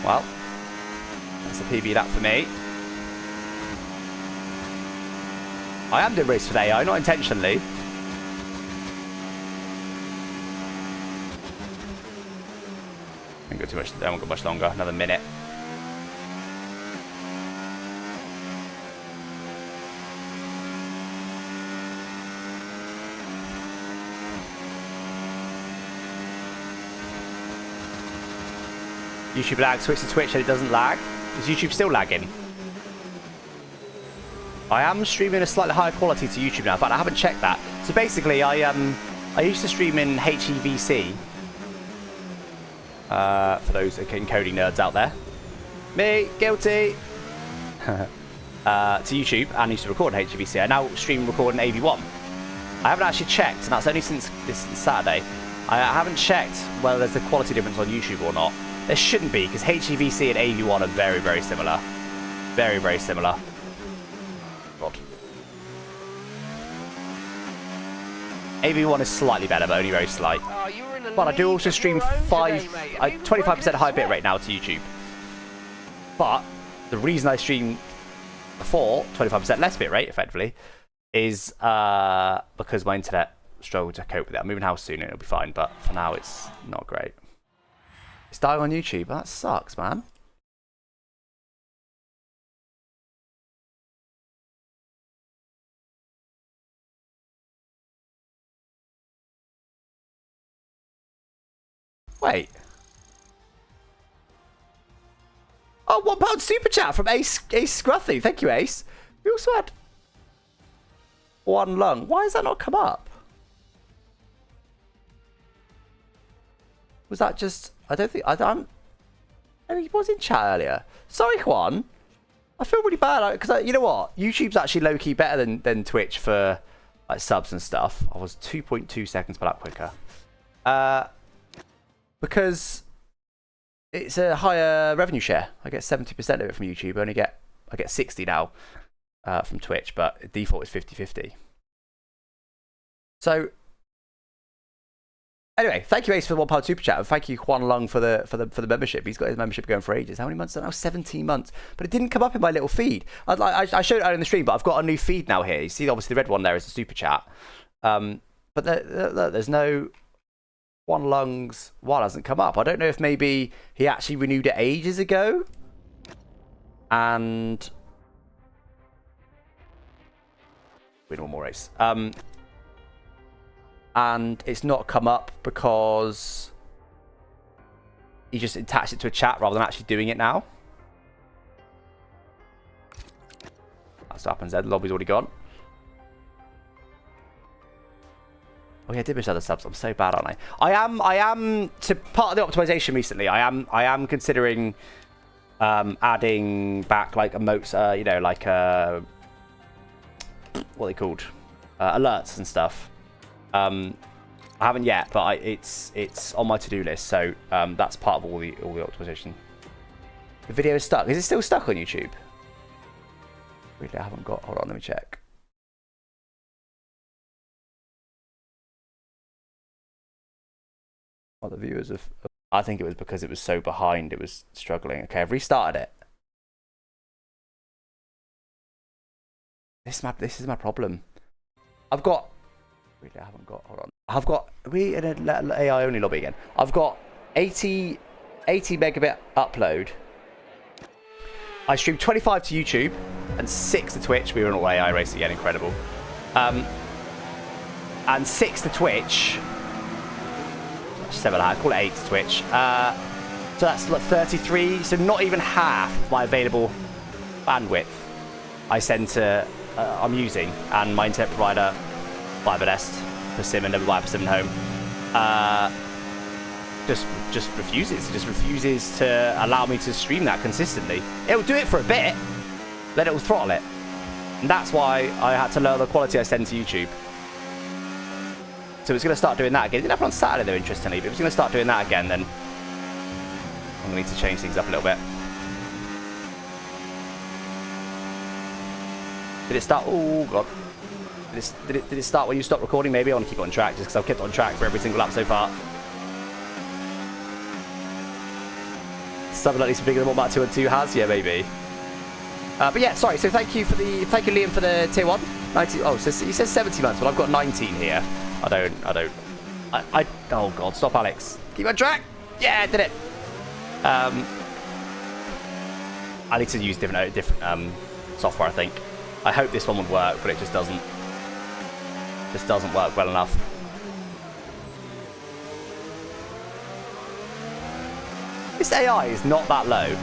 Well, that's a PB lap for me. I am doing race with AI, not intentionally. Don't go too much. Don't go much longer. Another minute. YouTube lag. Switch to Twitch and it doesn't lag. Is YouTube still lagging? I am streaming a slightly higher quality to YouTube now. In fact, I haven't checked that. So basically, I used to stream in HEVC. For those encoding nerds out there. Me, guilty. To YouTube, and used to record in HEVC. I now stream and record in AV1. I haven't actually checked, and that's only since this Saturday. I haven't checked whether there's a quality difference on YouTube or not. There shouldn't be, because HEVC and AV1 are very, very similar. Very, very similar. God. AV1 is slightly better, but only very slight. But I do also stream 25% high bitrate now to YouTube. But the reason I stream before 25% less bitrate, effectively, is because my internet struggled to cope with it. I'm moving house soon and it'll be fine, but for now it's not great. It's dying on YouTube. That sucks, man. Wait. Oh, £1 super chat from Ace Scruthy. Thank you, Ace. We also had one lung. Why has that not come up? Was that just... I don't think... I mean, he was in chat earlier. Sorry, Juan. I feel really bad because, you know what? YouTube's actually low-key better than Twitch for like subs and stuff, I was 2.2 seconds per lap quicker. Because it's a higher revenue share. I get 70% of it from YouTube. I get 60 now from Twitch, but default is 50-50. So anyway, thank you Ace for the £1 super chat, and thank you Juan Lung for the membership. He's got his membership going for ages. How many months now? 17 months. But it didn't come up in my little feed. I showed it out in the stream, but I've got a new feed now here. You see, obviously the red one there is the super chat. But there's no Juan Lung's one hasn't come up. I don't know if maybe he actually renewed it ages ago, and win one more race. And it's not come up because he just attached it to a chat rather than actually doing it now. That's what happens there. The lobby's already gone. Oh yeah, I did miss other subs. I'm so bad, aren't I? I am to part of the optimization recently. I am considering adding back like emotes, you know, like what are they called? Alerts and stuff. I haven't yet, but it's on my to-do list, so that's part of all the optimization. The video is stuck. Is it still stuck on YouTube? Really, I haven't got. Hold on, let me check. Oh, the viewers have. I think it was because it was so behind. It was struggling. Okay, I've restarted it. This is my problem. I've got. Really, I haven't got. Hold on. I've got. We in an AI only lobby again. I've got 80 megabit upload. I streamed 25 to YouTube and 6 to Twitch. We were on all AI race again, incredible. And 6 to Twitch. 7, I call it 8 to Twitch. So that's like 33. So not even half of my available bandwidth I send to. I'm using, and my internet provider, FibreNest, Persimmon, never buy Persimmon Home, just refuses. It just refuses to allow me to stream that consistently. It'll do it for a bit, then it will throttle it, and that's why I had to lower the quality I send to YouTube. So it's going to start doing that again. It didn't happen on Saturday though, interestingly, but it's going to start doing that again. Then I'm going to need to change things up a little bit. Did it start? Oh god. Did it start when you stopped recording? Maybe I want to keep it on track just because I've kept it on track for every single lap so far. Something at least bigger than what Mark 2 and 2 has, yeah, maybe. But yeah, sorry. So thank you Liam for the tier 1. 90. Oh, so he says 70 months, but I've got 19 here. I don't. Oh god, stop, Alex. Keep on track. Yeah, I did it. I need to use different software, I think. I hope this one would work, but it just doesn't. Just doesn't work well enough. This AI is not that low.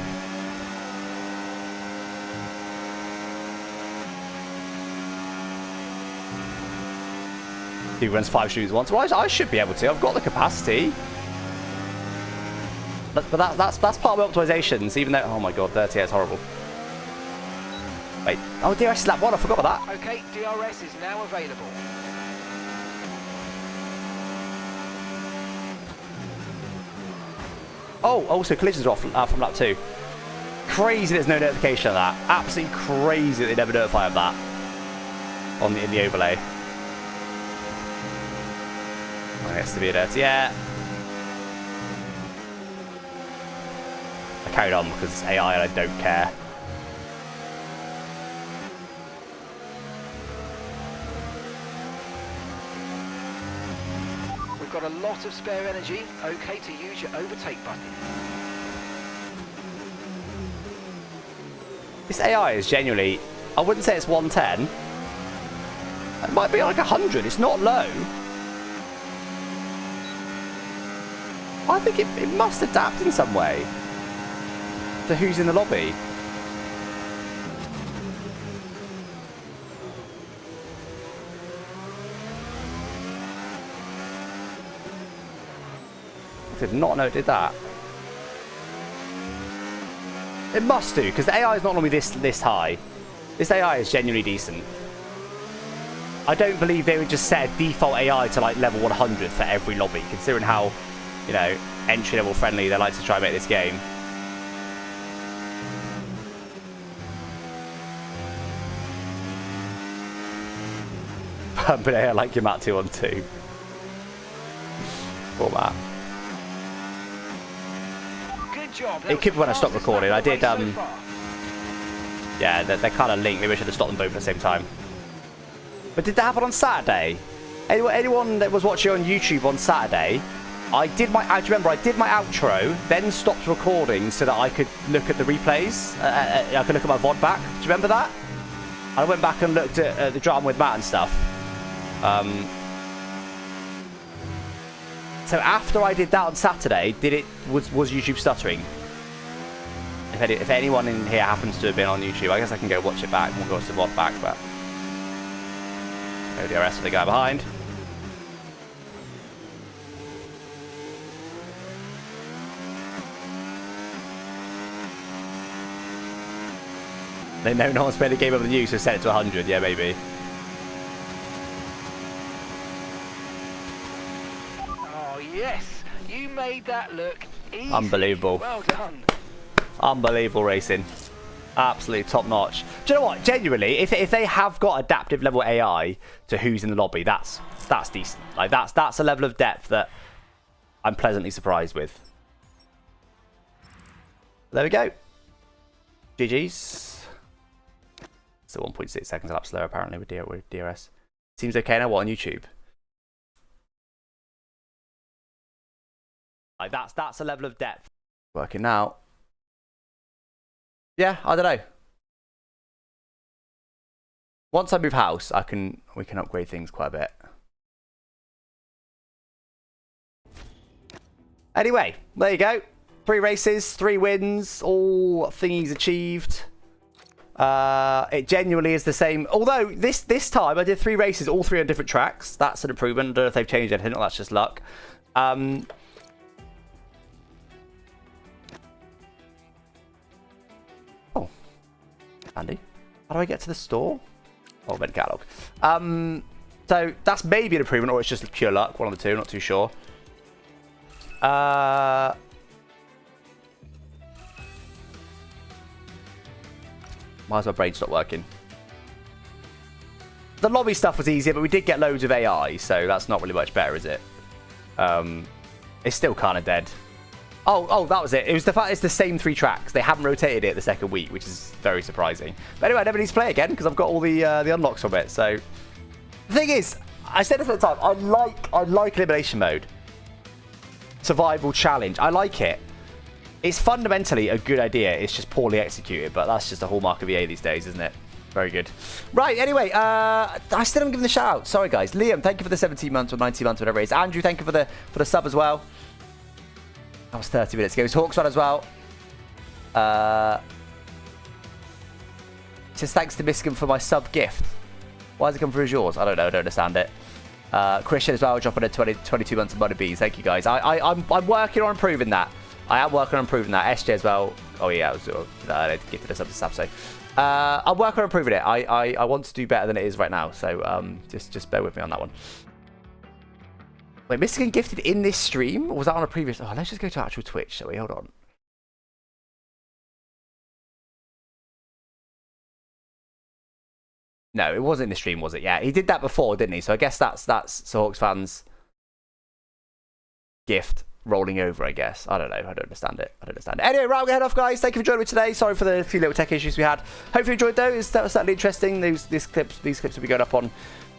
He runs 5 streams once. Well, I should be able to. I've got the capacity. But that's part of my optimizations, even though... Oh my god, 30, it's horrible. Wait. Oh, DRS lap 1, I forgot about that. Okay, DRS is now available. Oh, also collisions are off from lap 2. Crazy there's no notification of that. Absolutely crazy that they never notify of that in the overlay. I guess to be a dirty. Yeah. I carried on because it's AI and I don't care. We've got a lot of spare energy. Okay to use your overtake button. This AI is genuinely, I wouldn't say it's 110. It might be like 100. It's not low. I think it must adapt in some way to who's in the lobby. I did not know it did that. It must do, because the AI is not normally this high. This AI is genuinely decent. I don't believe they would just set a default AI to like level 100 for every lobby, considering how, you know, entry level friendly they like to try and make this game. But I like your Mat 2 on 2. Poor man. Good job. It could be when I stopped recording. I did, yeah, they're kind of linked. Maybe I should have stopped them both at the same time. But did that happen on Saturday? Anyone that was watching on YouTube on Saturday, I did my, I remember I did my outro, then stopped recording so that I could look at the replays. I could look at my VOD back. Do you remember that? I went back and looked at the drama with Matt and stuff. So after I did that on Saturday, was YouTube stuttering? If anyone in here happens to have been on YouTube, I guess I can go watch it back. We'll go to the VOD back, but no DRS for the guy behind. They know no one's played a game other than you, so set it to 100. Yeah, maybe. Oh, yes. You made that look easy. Unbelievable. Well done. Unbelievable racing. Absolutely top notch. Do you know what? Genuinely, if they have got adaptive level AI to who's in the lobby, that's decent. Like that's a level of depth that I'm pleasantly surprised with. There we go. GG's. Still 1.6 seconds lap slower apparently with DRS. Seems okay now. What on YouTube? Like that's a level of depth. Working now. Yeah, I don't know. Once I move house, we can upgrade things quite a bit. Anyway, there you go. 3 races, 3 wins, all thingies achieved. It genuinely is the same. Although this time I did 3 races, all 3 on different tracks. That's an improvement. I don't know if they've changed anything or that's just luck. Oh, Andy, how do I get to the store? Oh, event catalog. So that's maybe an improvement, or it's just pure luck. One of the two, not too sure. Why has my brain stopped working? The lobby stuff was easier, but we did get loads of AI, so that's not really much better, is it? It's still kind of dead. Oh, that was it. It was the fact it's the same 3 tracks. They haven't rotated it the second week, which is very surprising. But anyway, I never need to play again because I've got all the unlocks from it. So the thing is, I said this at the time. I like elimination mode, survival challenge. I like it. It's fundamentally a good idea. It's just poorly executed, but that's just a hallmark of EA these days, isn't it? Very good. Right, anyway, I still haven't given the shout out. Sorry, guys. Liam, thank you for the 17 months or 19 months, whatever it is. Andrew, thank you for the sub as well. That was 30 minutes ago. It's Hawksman as well. Says thanks to Miskin for my sub gift. Why has it come through as yours? I don't know. I don't understand it. Christian as well, dropping a 22 months of money bees. Thank you, guys. I'm working on improving that. I am working on improving that. SJ as well. Oh yeah, I was gifted us up to stuff. So I'm working on improving it. I want to do better than it is right now. So just bear with me on that one. Wait, Michigan gifted in this stream? Or was that on a previous? Oh, let's just go to actual Twitch, shall we? Hold on. No, it wasn't in the stream, was it? Yeah, he did that before, didn't he? So I guess that's Hawks fans' gift rolling over, I guess. I don't know. I don't understand it. Anyway, right, we're going to head off, guys. Thank you for joining me today. Sorry for the few little tech issues we had. Hopefully you enjoyed those. That was certainly interesting. These clips will be going up on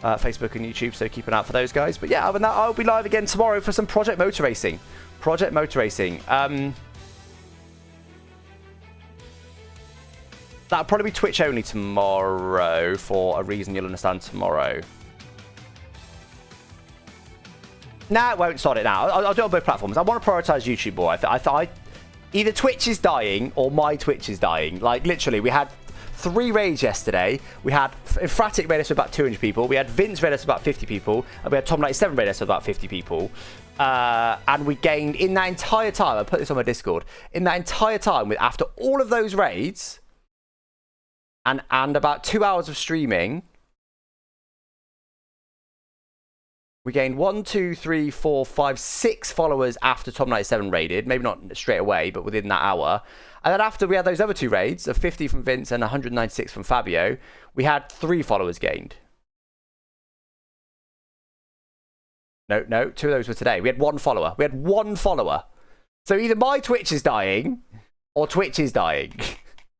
Facebook and YouTube, so keep an eye out for those, guys. But yeah, other than that, I'll be live again tomorrow for some Project Motor Racing. That'll probably be Twitch only tomorrow for a reason you'll understand tomorrow. Nah, it won't start it now. I'll do it on both platforms. I want to prioritize YouTube more. I thought either Twitch is dying or my Twitch is dying. Like, literally, we had 3 raids yesterday. We had Fratic raid us with about 200 people. We had Vince raid us with about 50 people. And we had Tom97 raid us with about 50 people. And we gained, in that entire time, I put this on my Discord, in that entire time, after all of those raids, and about 2 hours of streaming, We gained 1, 2, 3, 4, 5, 6 followers after Tom 97 raided. Maybe not straight away, but within that hour. And then after we had those other 2 raids of 50 from Vince and 196 from Fabio, we had 3 followers gained. No, 2 of those were today. We had 1 follower. We had 1 follower. So either my Twitch is dying or Twitch is dying.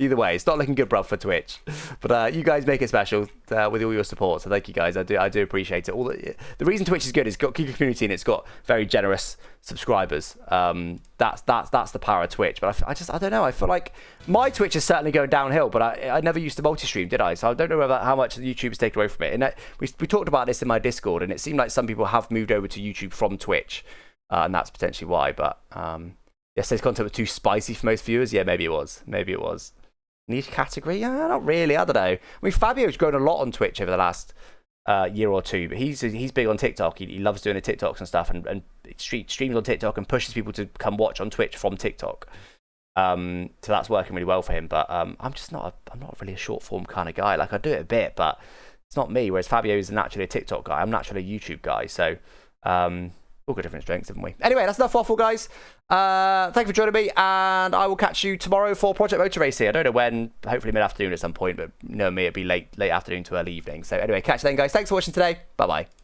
Either way, it's not looking good, bruv, for Twitch. But you guys make it special with all your support. So thank you, guys. I do appreciate it. The reason Twitch is good is it's got a community and it's got very generous subscribers. That's the power of Twitch. But I don't know. I feel like my Twitch is certainly going downhill. But I never used to multi-stream, did I? So I don't know how much YouTube has taken away from it. And we talked about this in my Discord, and it seemed like some people have moved over to YouTube from Twitch, and that's potentially why. But yesterday's content was too spicy for most viewers. Yeah, maybe it was. Niche category? Yeah, not really. I don't know. I mean, Fabio's grown a lot on Twitch over the last year or 2, but he's big on TikTok. He loves doing the TikToks and stuff, and streams on TikTok and pushes people to come watch on Twitch from TikTok. So that's working really well for him. But I'm not really a short form kind of guy. Like, I do it a bit, but it's not me. Whereas Fabio is naturally a TikTok guy. I'm naturally a YouTube guy. So all got different strengths, haven't we? Anyway, that's enough waffle, guys. Thank you for joining me, and I will catch you tomorrow for Project Motor Race here. I don't know when, hopefully mid-afternoon at some point, but me, it'll be late afternoon to early evening. So anyway, catch you then, guys. Thanks for watching today. Bye-bye.